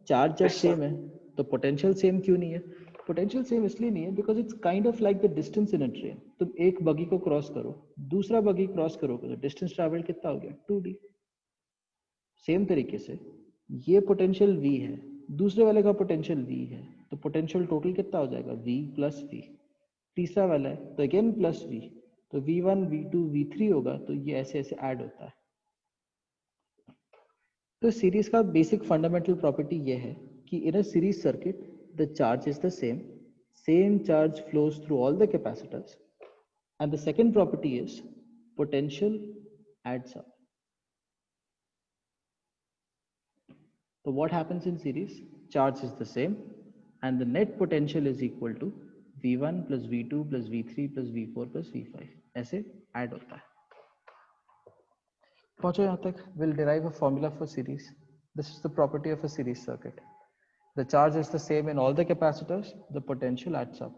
चार्ज जब सेम है तो पोटेंशियल सेम क्यों नहीं है? पोटेंशियल सेम इसलिए नहीं है because it's kind of like the distance in a train. तुम एक बगी को क्रॉस करो, दूसरा बगी क्रॉस करोगे तो डिस्टेंस ट्रैवल कितना हो गया? 2d। सेम तरीके से ये पोटेंशियल v है, दूसरे वाले का पोटेंशियल v है, तो पोटेंशियल टोटल कितना हो जाएगा? v plus v। तीसरा वाला है तो अगेन प्लस v, तो v1 v2 v3 होगा, तो ये ऐसे ऐसे ऐड होता है। तो सीरीज का बेसिक फंडामेंटल प्रॉपर्टी ये है कि in a series circuit the charge is the same charge flows through all the capacitors, and the second property is potential adds up. So what happens in series? Charge is the same and the net potential is equal to V1 plus V2 plus V3 plus V4 plus V5, ऐसे add होता है। पहुंचो यहाँ तक? We'll derive a formula for series. This is the property of a series circuit. The charge is the same in all the capacitors, the potential adds up.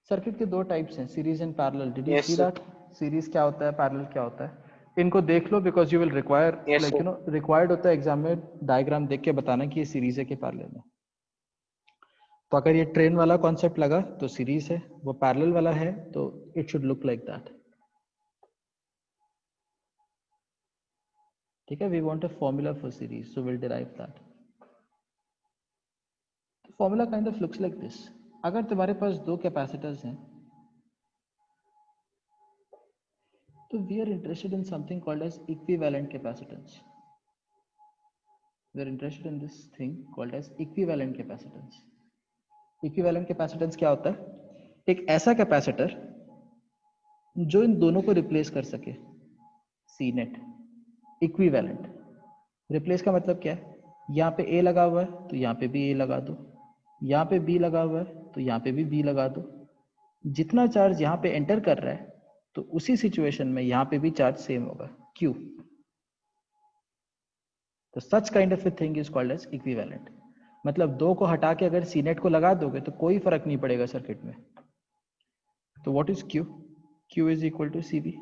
Circuit के दो types हैं, series and parallel. Did you see that? Series क्या होता है, parallel क्या होता है? इनको देख लो because you will require, like you know, required होता है एग्जाम में डायग्राम देख के बताना कि ये सीरीज है कि पैरेलल है। तो अगर ये ट्रेन वाला कॉन्सेप्ट लगा तो सीरीज है, वो पैरेलल वाला है तो it should look like that. ठीक है, we want a formula for series, so will derive that. Formula kind of looks like this. अगर तुम्हारे पास दो कैपेसिटर्स हैं तो we are interested in something called as equivalent capacitance. We are interested in this thing called as equivalent capacitance. Equivalent capacitance क्या होता है? एक ऐसा कैपेसिटर जो इन दोनों को रिप्लेस कर सके, सी नेट। इक्विवेलेंट, रिप्लेस का मतलब क्या है? यहाँ पे A लगा हुआ है तो यहाँ पे भी A लगा दो, यहाँ पे B लगा हुआ है तो यहाँ पे भी B लगा दो। जितना चार्ज यहाँ पे एंटर कर रहा है तो उसी सिचुएशन में यहाँ पे भी चार्ज सेम होगा, Q। तो such kind of a thing is called as equivalent. मतलब दो को हटा के अगर सी नेट को लगा दोगे तो कोई फर्क नहीं पड़ेगा सर्किट में। तो what is Q? Q is equal to CV।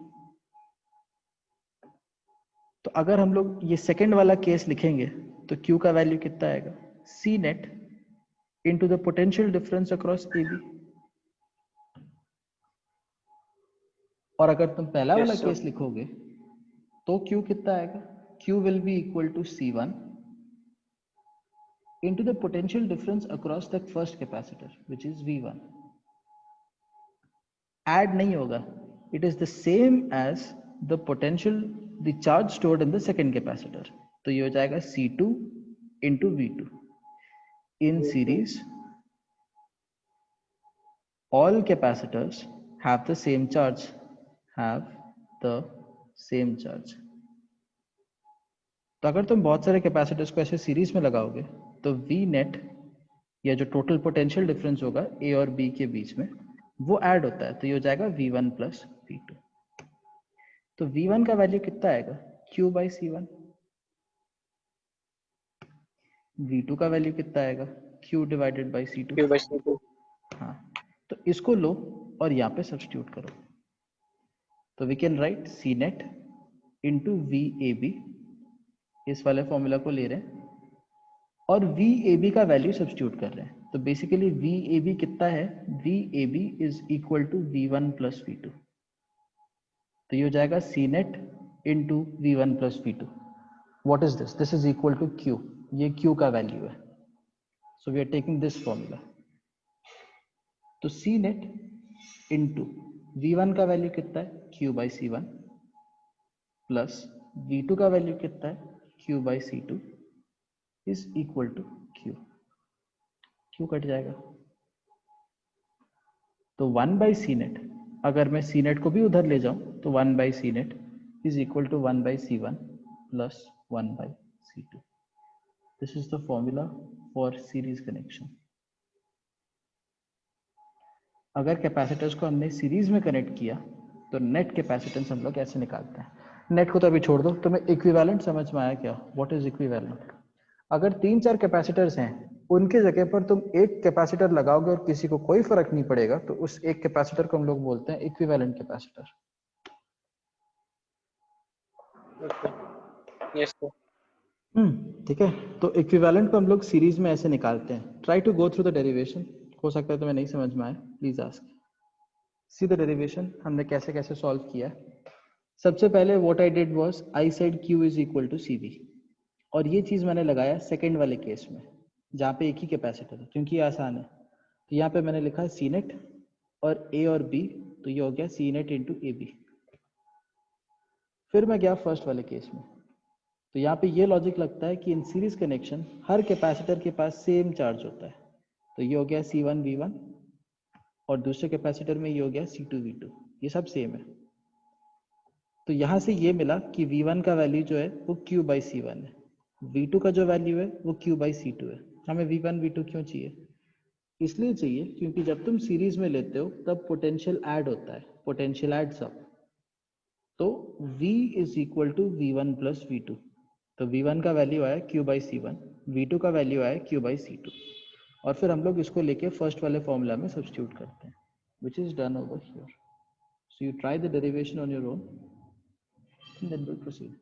तो अगर हम लोग ये सेकेंड वाला केस लिखेंगे तो Q का वैल्यू कितना आएगा? C net into the potential difference across AB। और अगर तुम पहला वाला केस लिखोगे तो Q कितना आएगा? Q will be equal to C1 into the potential difference across the first capacitor, which is V1. Add नहीं होगा, it is the same as the potential, the charge stored in the second capacitor. तो ये हो जाएगा C2 into V2. In series, all capacitors have the same charge, have the same charge. तो अगर तुम बहुत सारे कैपेसिटर्स को ऐसे सीरीज में लगाओगे तो V नेट, या जो टोटल पोटेंशियल डिफरेंस होगा A और B के बीच में, वो ऐड होता है, तो ये हो जाएगा V1 प्लस V2। तो V1 का वैल्यू कितना आएगा? Q by C1। V2 का वैल्यू कितना आएगा? Q divided by C2। हाँ, तो इसको लो और यहाँ पे सब्स्टिट्यूट करो, तो we can write C net into VAB, इस वाले फॉर्मूला को ले रहे हैं और VAB का वैल्यू सब्स्टिट्यूट कर रहे हैं। तो बेसिकली VAB कितना है? VAB is equal to V1 plus V2। तो ये हो जाएगा C net into V one plus V two. What is this? This is equal to Q. ये क्यू का वैल्यू है. So we are taking this formula. तो C net into V one का value कितना है? Q by C one plus V two का value कितना है? Q by C two is equal to Q. Q cut जाएगा तो 1 बाई सी नेट. अगर मैं सी नेट को भी उधर ले जाऊं तो 1 by C net is equal to 1 by C one plus 1 by C two. This is the formula for series connection. अगर कैपेसिटर्स को हमने सीरीज में कनेक्ट किया तो नेट कैपेसिटेंस हम लोग ऐसे निकालते हैं. नेट को तो अभी छोड़ दो. तुम्हें इक्विवेलेंट समझ में आया क्या? What is equivalent? अगर 3-4 कैपेसिटर्स हैं, उनके जगह पर तुम एक कैपेसिटर लगाओगे और किसी को कोई फर्क नहीं पड़ेगा, तो उस एक कैपेसिटर को हम लोग बोलते हैं equivalent capacitor. Okay. Yes, sir. ठीक है. तो इक्विवेलेंट को हम लोग सीरीज में ऐसे निकालते हैं. Try to go through the derivation. हो सकता है तुम्हें नहीं समझ में आए, please ask. See the derivation हमने कैसे कैसे सॉल्व किया. सबसे पहले what I did was I said Q is equal to C V. और ये चीज मैंने लगाया सेकंड वाले केस में जहाँ पे एक ही कैपेसिटर है, क्योंकि ये आसान है. तो यहाँ पे मैंने लिखा है सी नेट और ए और बी, तो ये हो गया सी नेट इंटू ए बी. फिर मैं गया फर्स्ट वाले केस में. तो यहाँ पे ये लॉजिक लगता है कि in series connection her capacitor के पास सेम चार्ज होता है. तो ये हो गया सी वन वी वन और दूसरे कैपेसिटर में ये हो गया सी टू वी टू. ये सब सेम है. तो यहाँ से ये मिला कि वी वन का वैल्यू जो है वो क्यू बाई सी वन है. V2 का जो वैल्यू है वो Q बाई सी टू है. हमें V1 V2 क्यों चाहिए? इसलिए चाहिए क्योंकि जब तुम सीरीज में लेते हो तब पोटेंशियल ऐड होता है. Potential adds up. तो V is equal to V one plus V two. तो V1 का वैल्यू आया Q by C one, V2 का वैल्यू आया Q बाई सी टू. और फिर हम लोग इसको लेके फर्स्ट वाले फॉर्मूला में सब्स्टिट्यूट करते हैं, which is done over here. So you try the derivation on your own and then will proceed.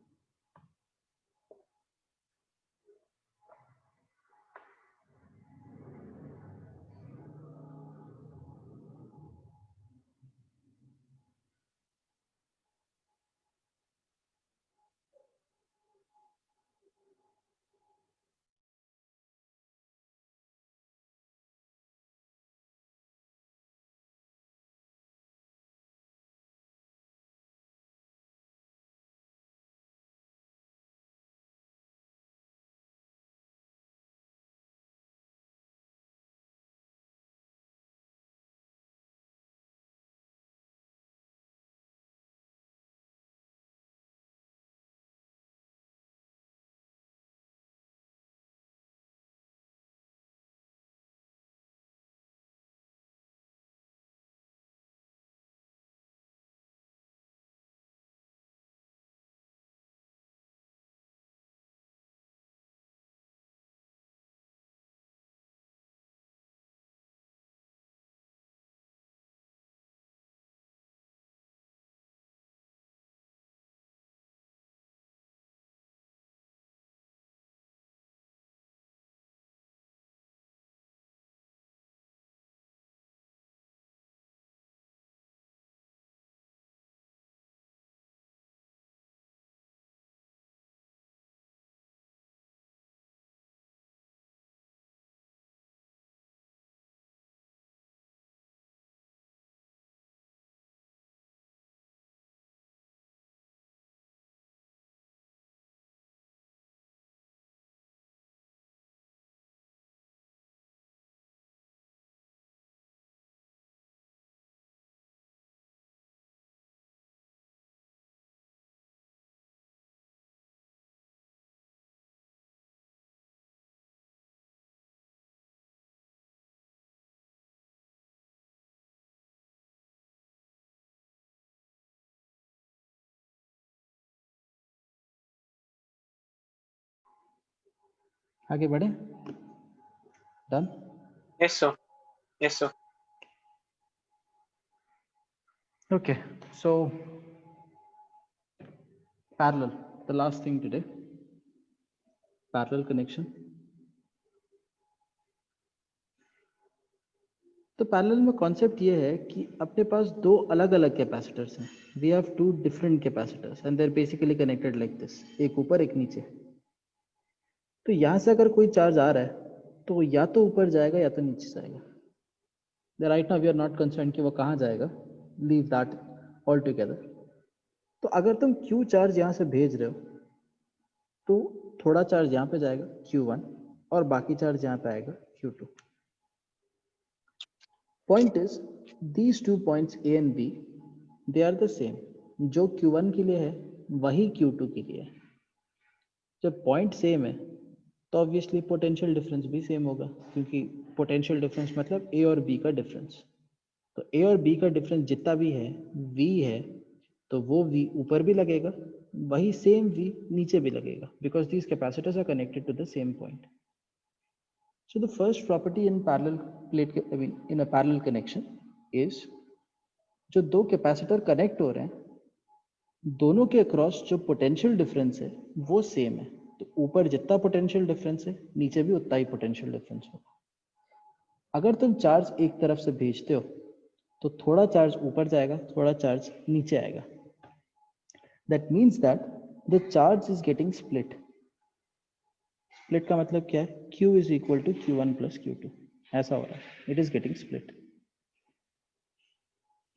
आगे बढ़े. Done. Yes, sir. Yes, sir. Okay, so parallel, the last thing today, parallel connection. तो parallel में concept ये है कि अपने पास दो अलग अलग कैपेसिटर्स हैं. We have two different capacitors and they are basically connected like this, एक ऊपर एक नीचे. तो यहाँ से अगर कोई चार्ज आ रहा है तो या तो ऊपर जाएगा या तो नीचे जाएगा. Right now we are not concern कि वो कहाँ जाएगा, लीव दैट ऑल टुगेदर. तो अगर तुम Q चार्ज यहाँ से भेज रहे हो तो थोड़ा चार्ज यहाँ पे जाएगा Q1 और बाकी चार्ज यहाँ पे आएगा Q2. Point is these two points A and B they are the same. जो Q1 के लिए है वही Q2 के लिए है. जब पॉइंट सेम है तो ऑब्वियसली पोटेंशियल डिफरेंस भी सेम होगा, क्योंकि पोटेंशियल डिफरेंस मतलब A और B का डिफरेंस. तो A और B का डिफरेंस जितना भी है V है, तो वो V ऊपर भी लगेगा, वही सेम V नीचे भी लगेगा, because these capacitors are connected to the same point. So the first property in parallel plate, I mean in a parallel connection is जो दो कैपेसिटर कनेक्ट हो रहे हैं दोनों के अक्रॉस जो पोटेंशियल डिफरेंस है वो सेम है. तो ऊपर जितना पोटेंशियल डिफरेंस है नीचे भी उतना ही पोटेंशियल डिफरेंस होगा. अगर तुम चार्ज एक तरफ से भेजते हो तो थोड़ा चार्ज ऊपर जाएगा, थोड़ा चार्ज नीचे आएगा. That means that the charge is getting split. Split का मतलब क्या है? Q is equal to Q1 plus Q2. ऐसा हो रहा है, it is getting split.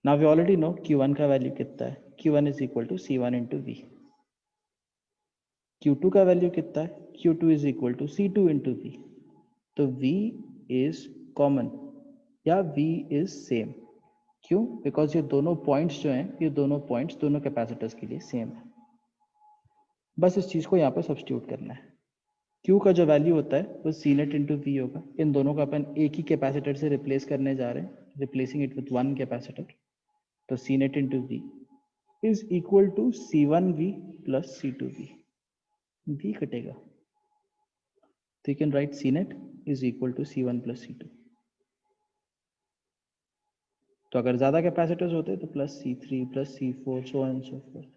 Now we already know Q1 का वैल्यू कितना है. Q1 is equal to C1 into V. Q2 का वैल्यू कितना है? Q2 is equal to C2 into V. तो V इज कॉमन या V इज सेम. क्यों? Because ये दोनों पॉइंट्स जो हैं, ये दोनों पॉइंट्स दोनों कैपेसिटर्स के लिए सेम है. बस इस चीज को यहाँ पे सब्स्टिट्यूट करना है. Q का जो वैल्यू होता है वो C नेट इंटू वी होगा. इन दोनों को अपन एक ही कैपेसिटर से रिप्लेस करने जा रहे हैं, replacing it with one capacitor. तो C net into V is equal to C1V plus C2V. V कटेगा तो you can write C net is equal to C1 plus C2. तो अगर ज्यादा कैपेसिटर्स होते तो plus C3 plus C4 so on and so forth.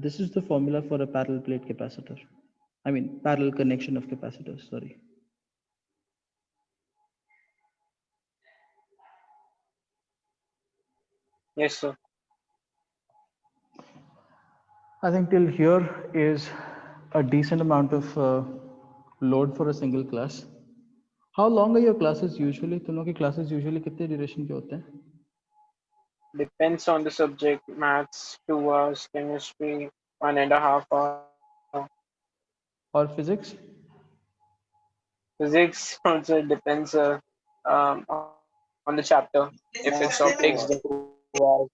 This is the formula for a parallel plate capacitor. I mean parallel connection of capacitors, sorry. Yes, sir. I think till here is a decent amount of load for a single class. How long are your classes usually? तुम लोग की classes usually कितने duration के होते हैं? Depends on the subject. Maths 2 hours, chemistry 1.5 hours. और physics? Physics also depends um, on the chapter. If it's optics, then 2 hours.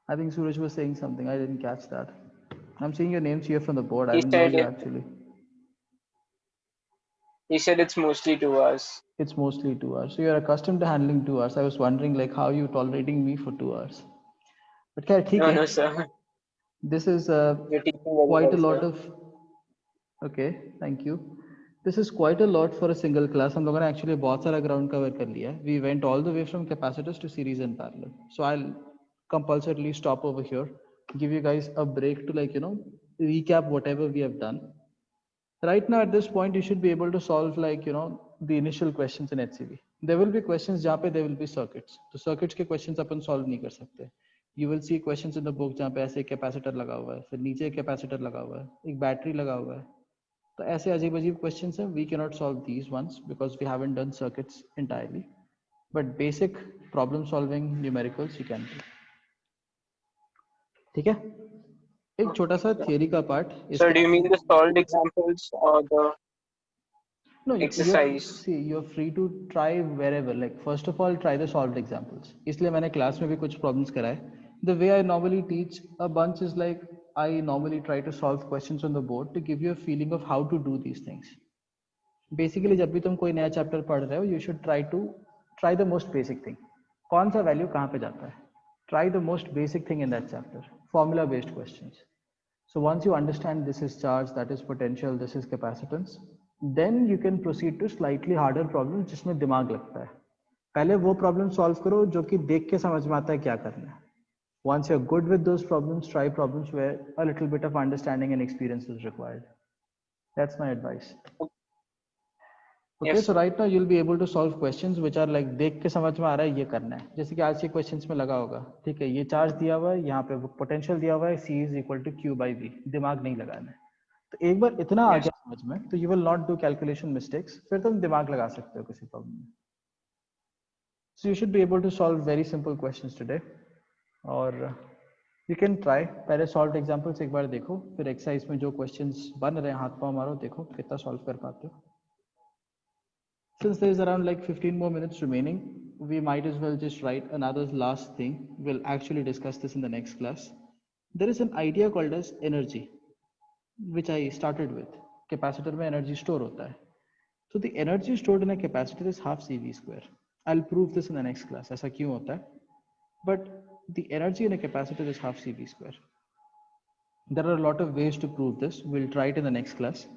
I think Suraj was saying something. I didn't catch that. I'm seeing your names here from the board. I He didn't know said you it. actually. He said it's mostly 2 hours. It's mostly 2 hours. So you're accustomed to handling 2 hours. I was wondering like how you tolerating me for 2 hours. But खैर ठीक No, है. no, sir. This is You're teaching very quite well, a lot sir. of. Okay, thank you. This is quite a lot for a single class. हम लोगों ने actually बहुत सारा ground cover कर लिया. We went all the way from capacitors to series and parallel. So I'll compulsorily stop over here, give you guys a break to recap whatever we have done. Right now at this point you should be able to solve the initial questions in HCV. There will be questions जहाँ पे there will be circuits. तो circuits के questions अपन solve नहीं कर सकते. You will see questions in the book जहाँ पे ऐसे कैपेसिटर लगा हुआ है, फिर नीचे कैपेसिटर लगा हुआ है, एक बैटरी लगा हुआ है. तो ऐसे अजीब अजीब क्वेश्चंस हैं. We cannot solve these ones because we haven't done circuits entirely. But basic problem solving numericals you can do. ठीक है? एक छोटा सा थियरी का part. So do you mean the solved examples or the No, exercise? you're free to try wherever. Like first of all, try the solved examples. इसलिए मैंने class में भी कुछ problems कराए. The way I normally teach a bunch is like I normally try to solve questions on the board to give you a feeling of how to do these things. Basically, जब भी तुम कोई नया chapter पढ़ रहे हो, you should try the most basic thing. कौन सा वैल्यू कहाँ पे जाता है? Try the most basic thing in that chapter. Formula based questions. So once you understand this is charge, that is potential, this is capacitance, then you can proceed to slightly harder problems जिसमें दिमाग लगता है. पहले वो problem solve करो जो कि देख के समझ में आता है क्या करना है. Once you're good with those problems, try problems where a little bit of understanding and experience is required. That's my advice. Okay, Yes, so sir. right now you'll be able to solve questions which are like देख के समझ में आ रहा है ये करना है, जैसे कि आज के क्वेश्चंस में लगा होगा, ठीक है, ये चार्ज दिया हुआ है, यहाँ पे पोटेंशियल दिया हुआ है, C is equal to Q by V, दिमाग नहीं लगाना है। तो एक बार इतना आ Yes. गया समझ में तो you will not do calculation mistakes, फिर तुम दिमाग लगा सकते हो किसी प्रॉब्लम में। So you should be able to solve very simple questions today, और यू कैन ट्राई, पहले सॉल्व एग्जांपल्स एक बार देखो, फिर एक्सरसाइज में जो क्वेश्चंस बन रहे हैं हाथ पाँव मारो, देखो कितना सॉल्व कर पाते हो। Since there is around like 15 more minutes remaining, we might as well just write another last thing. We'll actually discuss this in the next class. There is an idea called as energy, which I started with. Capacitor में energy store होता है. So the energy stored in a capacitor is half CV square. I'll prove this in the next class. ऐसा क्यों होता है? But the energy in a capacitor is half CV square. There are a lot of ways to prove this. We'll try it in the next class.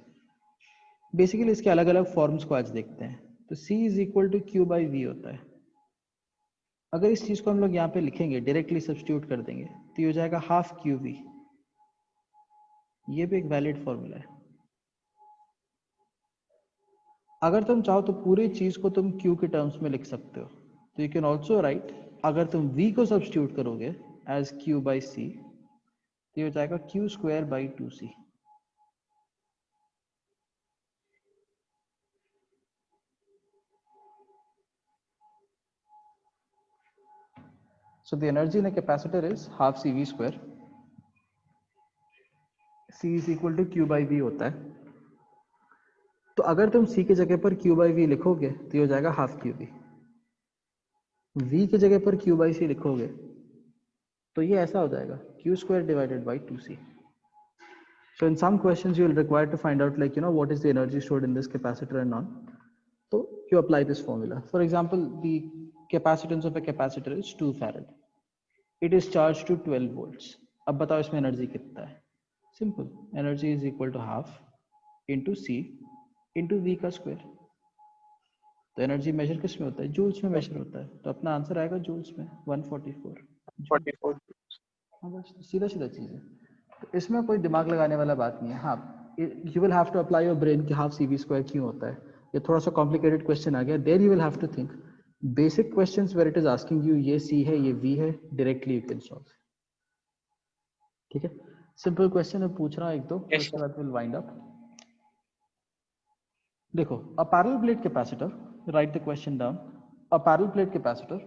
Basically इसके अलग अलग forms को आज देखते हैं। तो C is equal to Q by V होता है। अगर इस चीज को हम लोग यहाँ पे लिखेंगे, डायरेक्टली सब्स्टिट्यूट कर देंगे, तो ये हो जाएगा हाफ क्यू वी। ये भी एक वैलिड फॉर्मूला है। अगर तुम चाहो तो पूरी चीज को तुम क्यू के टर्म्स में लिख सकते हो। तो यू कैन ऑल्सो राइट, अगर तुम v को सब्स्टिट्यूट करोगे एज क्यू बाई सी, तो ये हो जाएगा Q square by two C. So the energy in a capacitor is half CV square. C is equal to Q by V होता है। तो अगर तुम C की जगह पर Q by V लिखोगे तो ये हो जाएगा हाफ क्यू वी। V की जगह पर Q by C लिखोगे तो ये ऐसा हो जाएगा Q square divided by 2C. So in some questions you will require to find out like what is the energy stored in this capacitor and on. So you apply this formula. For example, the capacitance of a capacitor is 2 farad. It is charged to 12 volts. अब बताओ इसमें energy कितना है? Simple, energy is equal to half into C into V का square. तो energy measure किस में होता है? जूल्स में मेजर होता है, तो अपना आंसर आएगा जूल्स में 144 जूल। 44. हाँ बस सीधा सीधा चीज़ है, तो इसमें कोई दिमाग लगाने वाला बात नहीं है। हाँ, you will have to apply your brain कि हाफ सी वी स्क्वायर क्यों होता है। ये थोड़ा सा कॉम्प्लिकेटेड क्वेश्चन आ गया, there you will have to think. Basic questions where it is asking you ये सी है ये वी है, डायरेक्टली यू कैन सॉल्व। ठीक है, सिंपल क्वेश्चन मैं पूछ रहा हूँ एक दो, फिर Yes, उसके sir. बाद विल वाइंड अप। देखो, a parallel plate capacitor, write the question down. A parallel plate capacitor,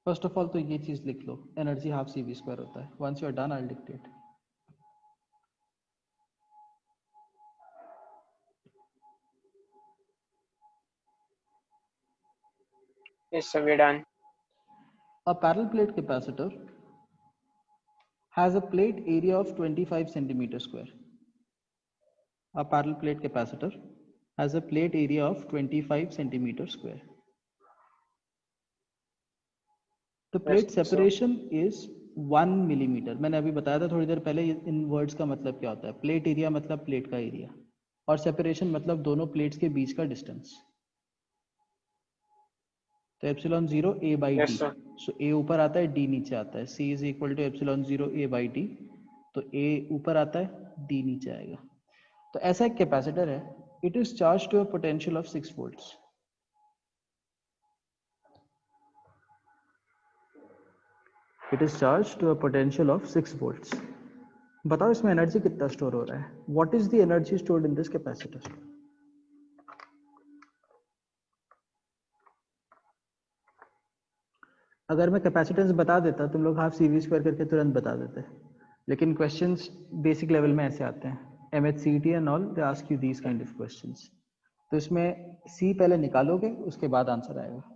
first of all तो ये चीज लिख लो, energy half C V square होता है। Once you are done I will dictate. Yes, sir. We're done. A parallel plate capacitor has a plate area of 25 centimeter square. A parallel plate capacitor has a plate area of 25 centimeter square. The Yes, plate sir. separation is 1 millimeter. मैंने अभी बताया था थोड़ी देर पहले इन words का मतलब क्या होता है। प्लेट एरिया मतलब प्लेट का एरिया, और सेपरेशन मतलब दोनों प्लेट्स के बीच का डिस्टेंस। तो epsilon zero A by D, Yes, sir. So A ऊपर आता है डी नीचे आता है, C is equal to epsilon zero A by D. तो ए ऊपर आता है, डी नीचे आएगा। तो ऐसा एक कैपेसिटर है, it is charge to a potential of 6 volts. It is charge to a potential of 6 volts. बताओ इसमें एनर्जी कितना स्टोर हो रहा है? What is the energy stored in this capacitor? अगर मैं कैपेसिटेंस बता देता तुम लोग हाफ सी वी स्क्वायर करके तुरंत बता देते, लेकिन क्वेश्चंस बेसिक लेवल में ऐसे आते हैं, M H C T and all, they ask you these kind of questions. तो इसमें सी पहले निकालोगे, उसके बाद आंसर आएगा।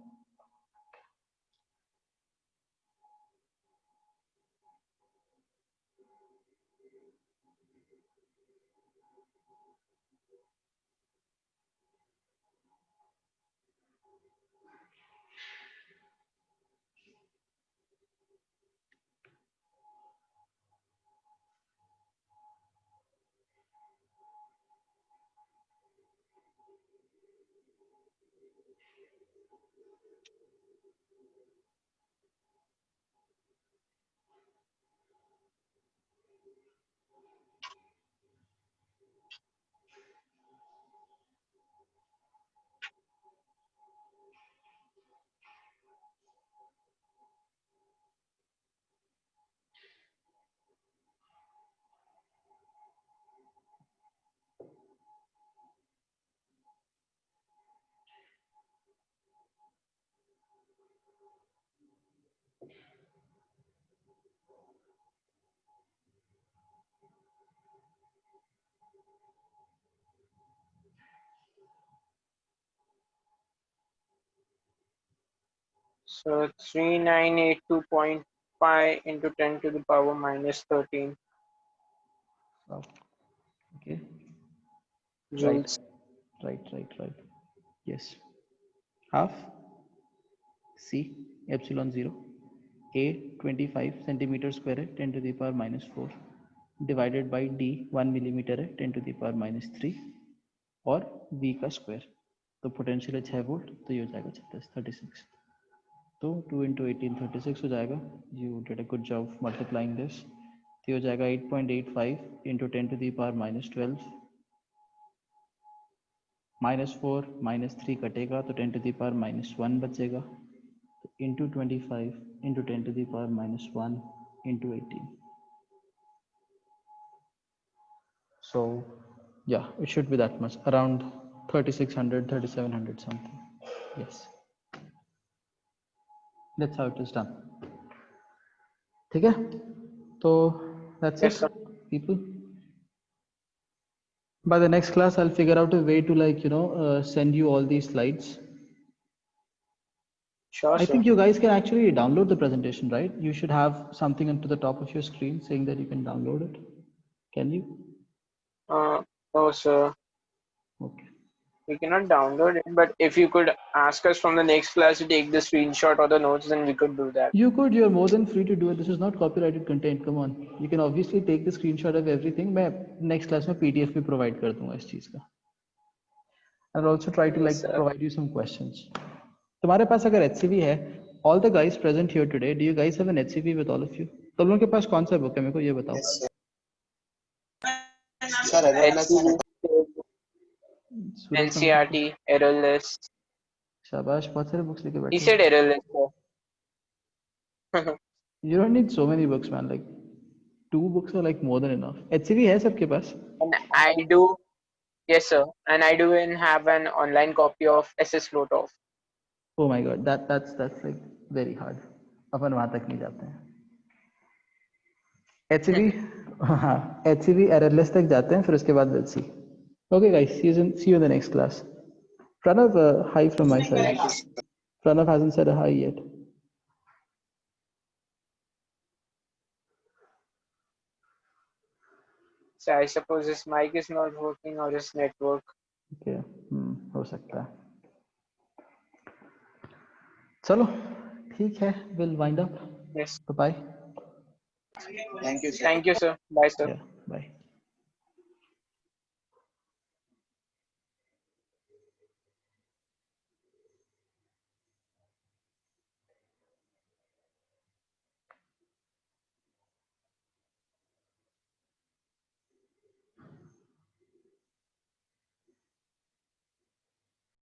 So 3982.5 into 10 to the power minus 13 So, okay. joules. Right. Yes. Half C epsilon 0 A 25 centimeter square है 10 to the power minus 4 divided by D 1 millimeter है 10 to the power minus 3 और V का square तो potential है 6 volt तो ये हो जाएगा 36 तो 2 into 18 36 हो जाएगा you did a good job multiplying this तो ये हो जाएगा 8.85 into 10 to the power minus 12 -4 -3 कटेगा तो 10 to the power minus 1 बचेगा into 25 into 10 to the power minus 1 into 18. So yeah, it should be that much, around 3600 3700 something. Yes, that's how it is done. ठीक है, तो that's Yes, it, sir. people. By the next class, I'll figure out a way to send you all these slides. Sure, I sir. think you guys can actually download the presentation, right? You should have something onto the top of your screen saying that you can download it. Can you? No, sir. Okay. We cannot download it, but if you could ask us from the next class to take the screenshot or the notes, then we could do that. You could, you're more than free to do it. This is not copyrighted content. Come on. You can obviously take the screenshot of everything. मैं next class में PDF भी provide कर दूंगा इस चीज का. I'll also try to Yes, sir. provide you some questions. तुम्हारे पास अगर HCV है, all the guys present here today, do you guys have an HCV with all of you? तुम लोगों के पास कौन सा book है मेरे को ये बताओ. Sir, HCV, सूरज का NCRT, errorless. शाबाश, बहुत सारे books लेके He बैठे said हो. errorless, sir. You don't need so many books, man. Like 2 books are like more than enough. HCV है सबके पास? And I do, yes, sir. And I do have an online copy of SS Float-Off. Oh my God, that's like very hard. अपन वहां तक नहीं जाते हैं. HCV हाँ HCV errorless तक जाते हैं फिर उसके बाद we'll see. Okay guys, see you in the next class. Pranav, hi from my side. Thank you. Pranav hasn't said a hi yet. So I suppose his mic is not working or his network. Okay, हो सकता है. चलो ठीक है, we'll wind up. Yes. Bye. Thank you, sir. Thank you, sir. Bye, sir. Yeah.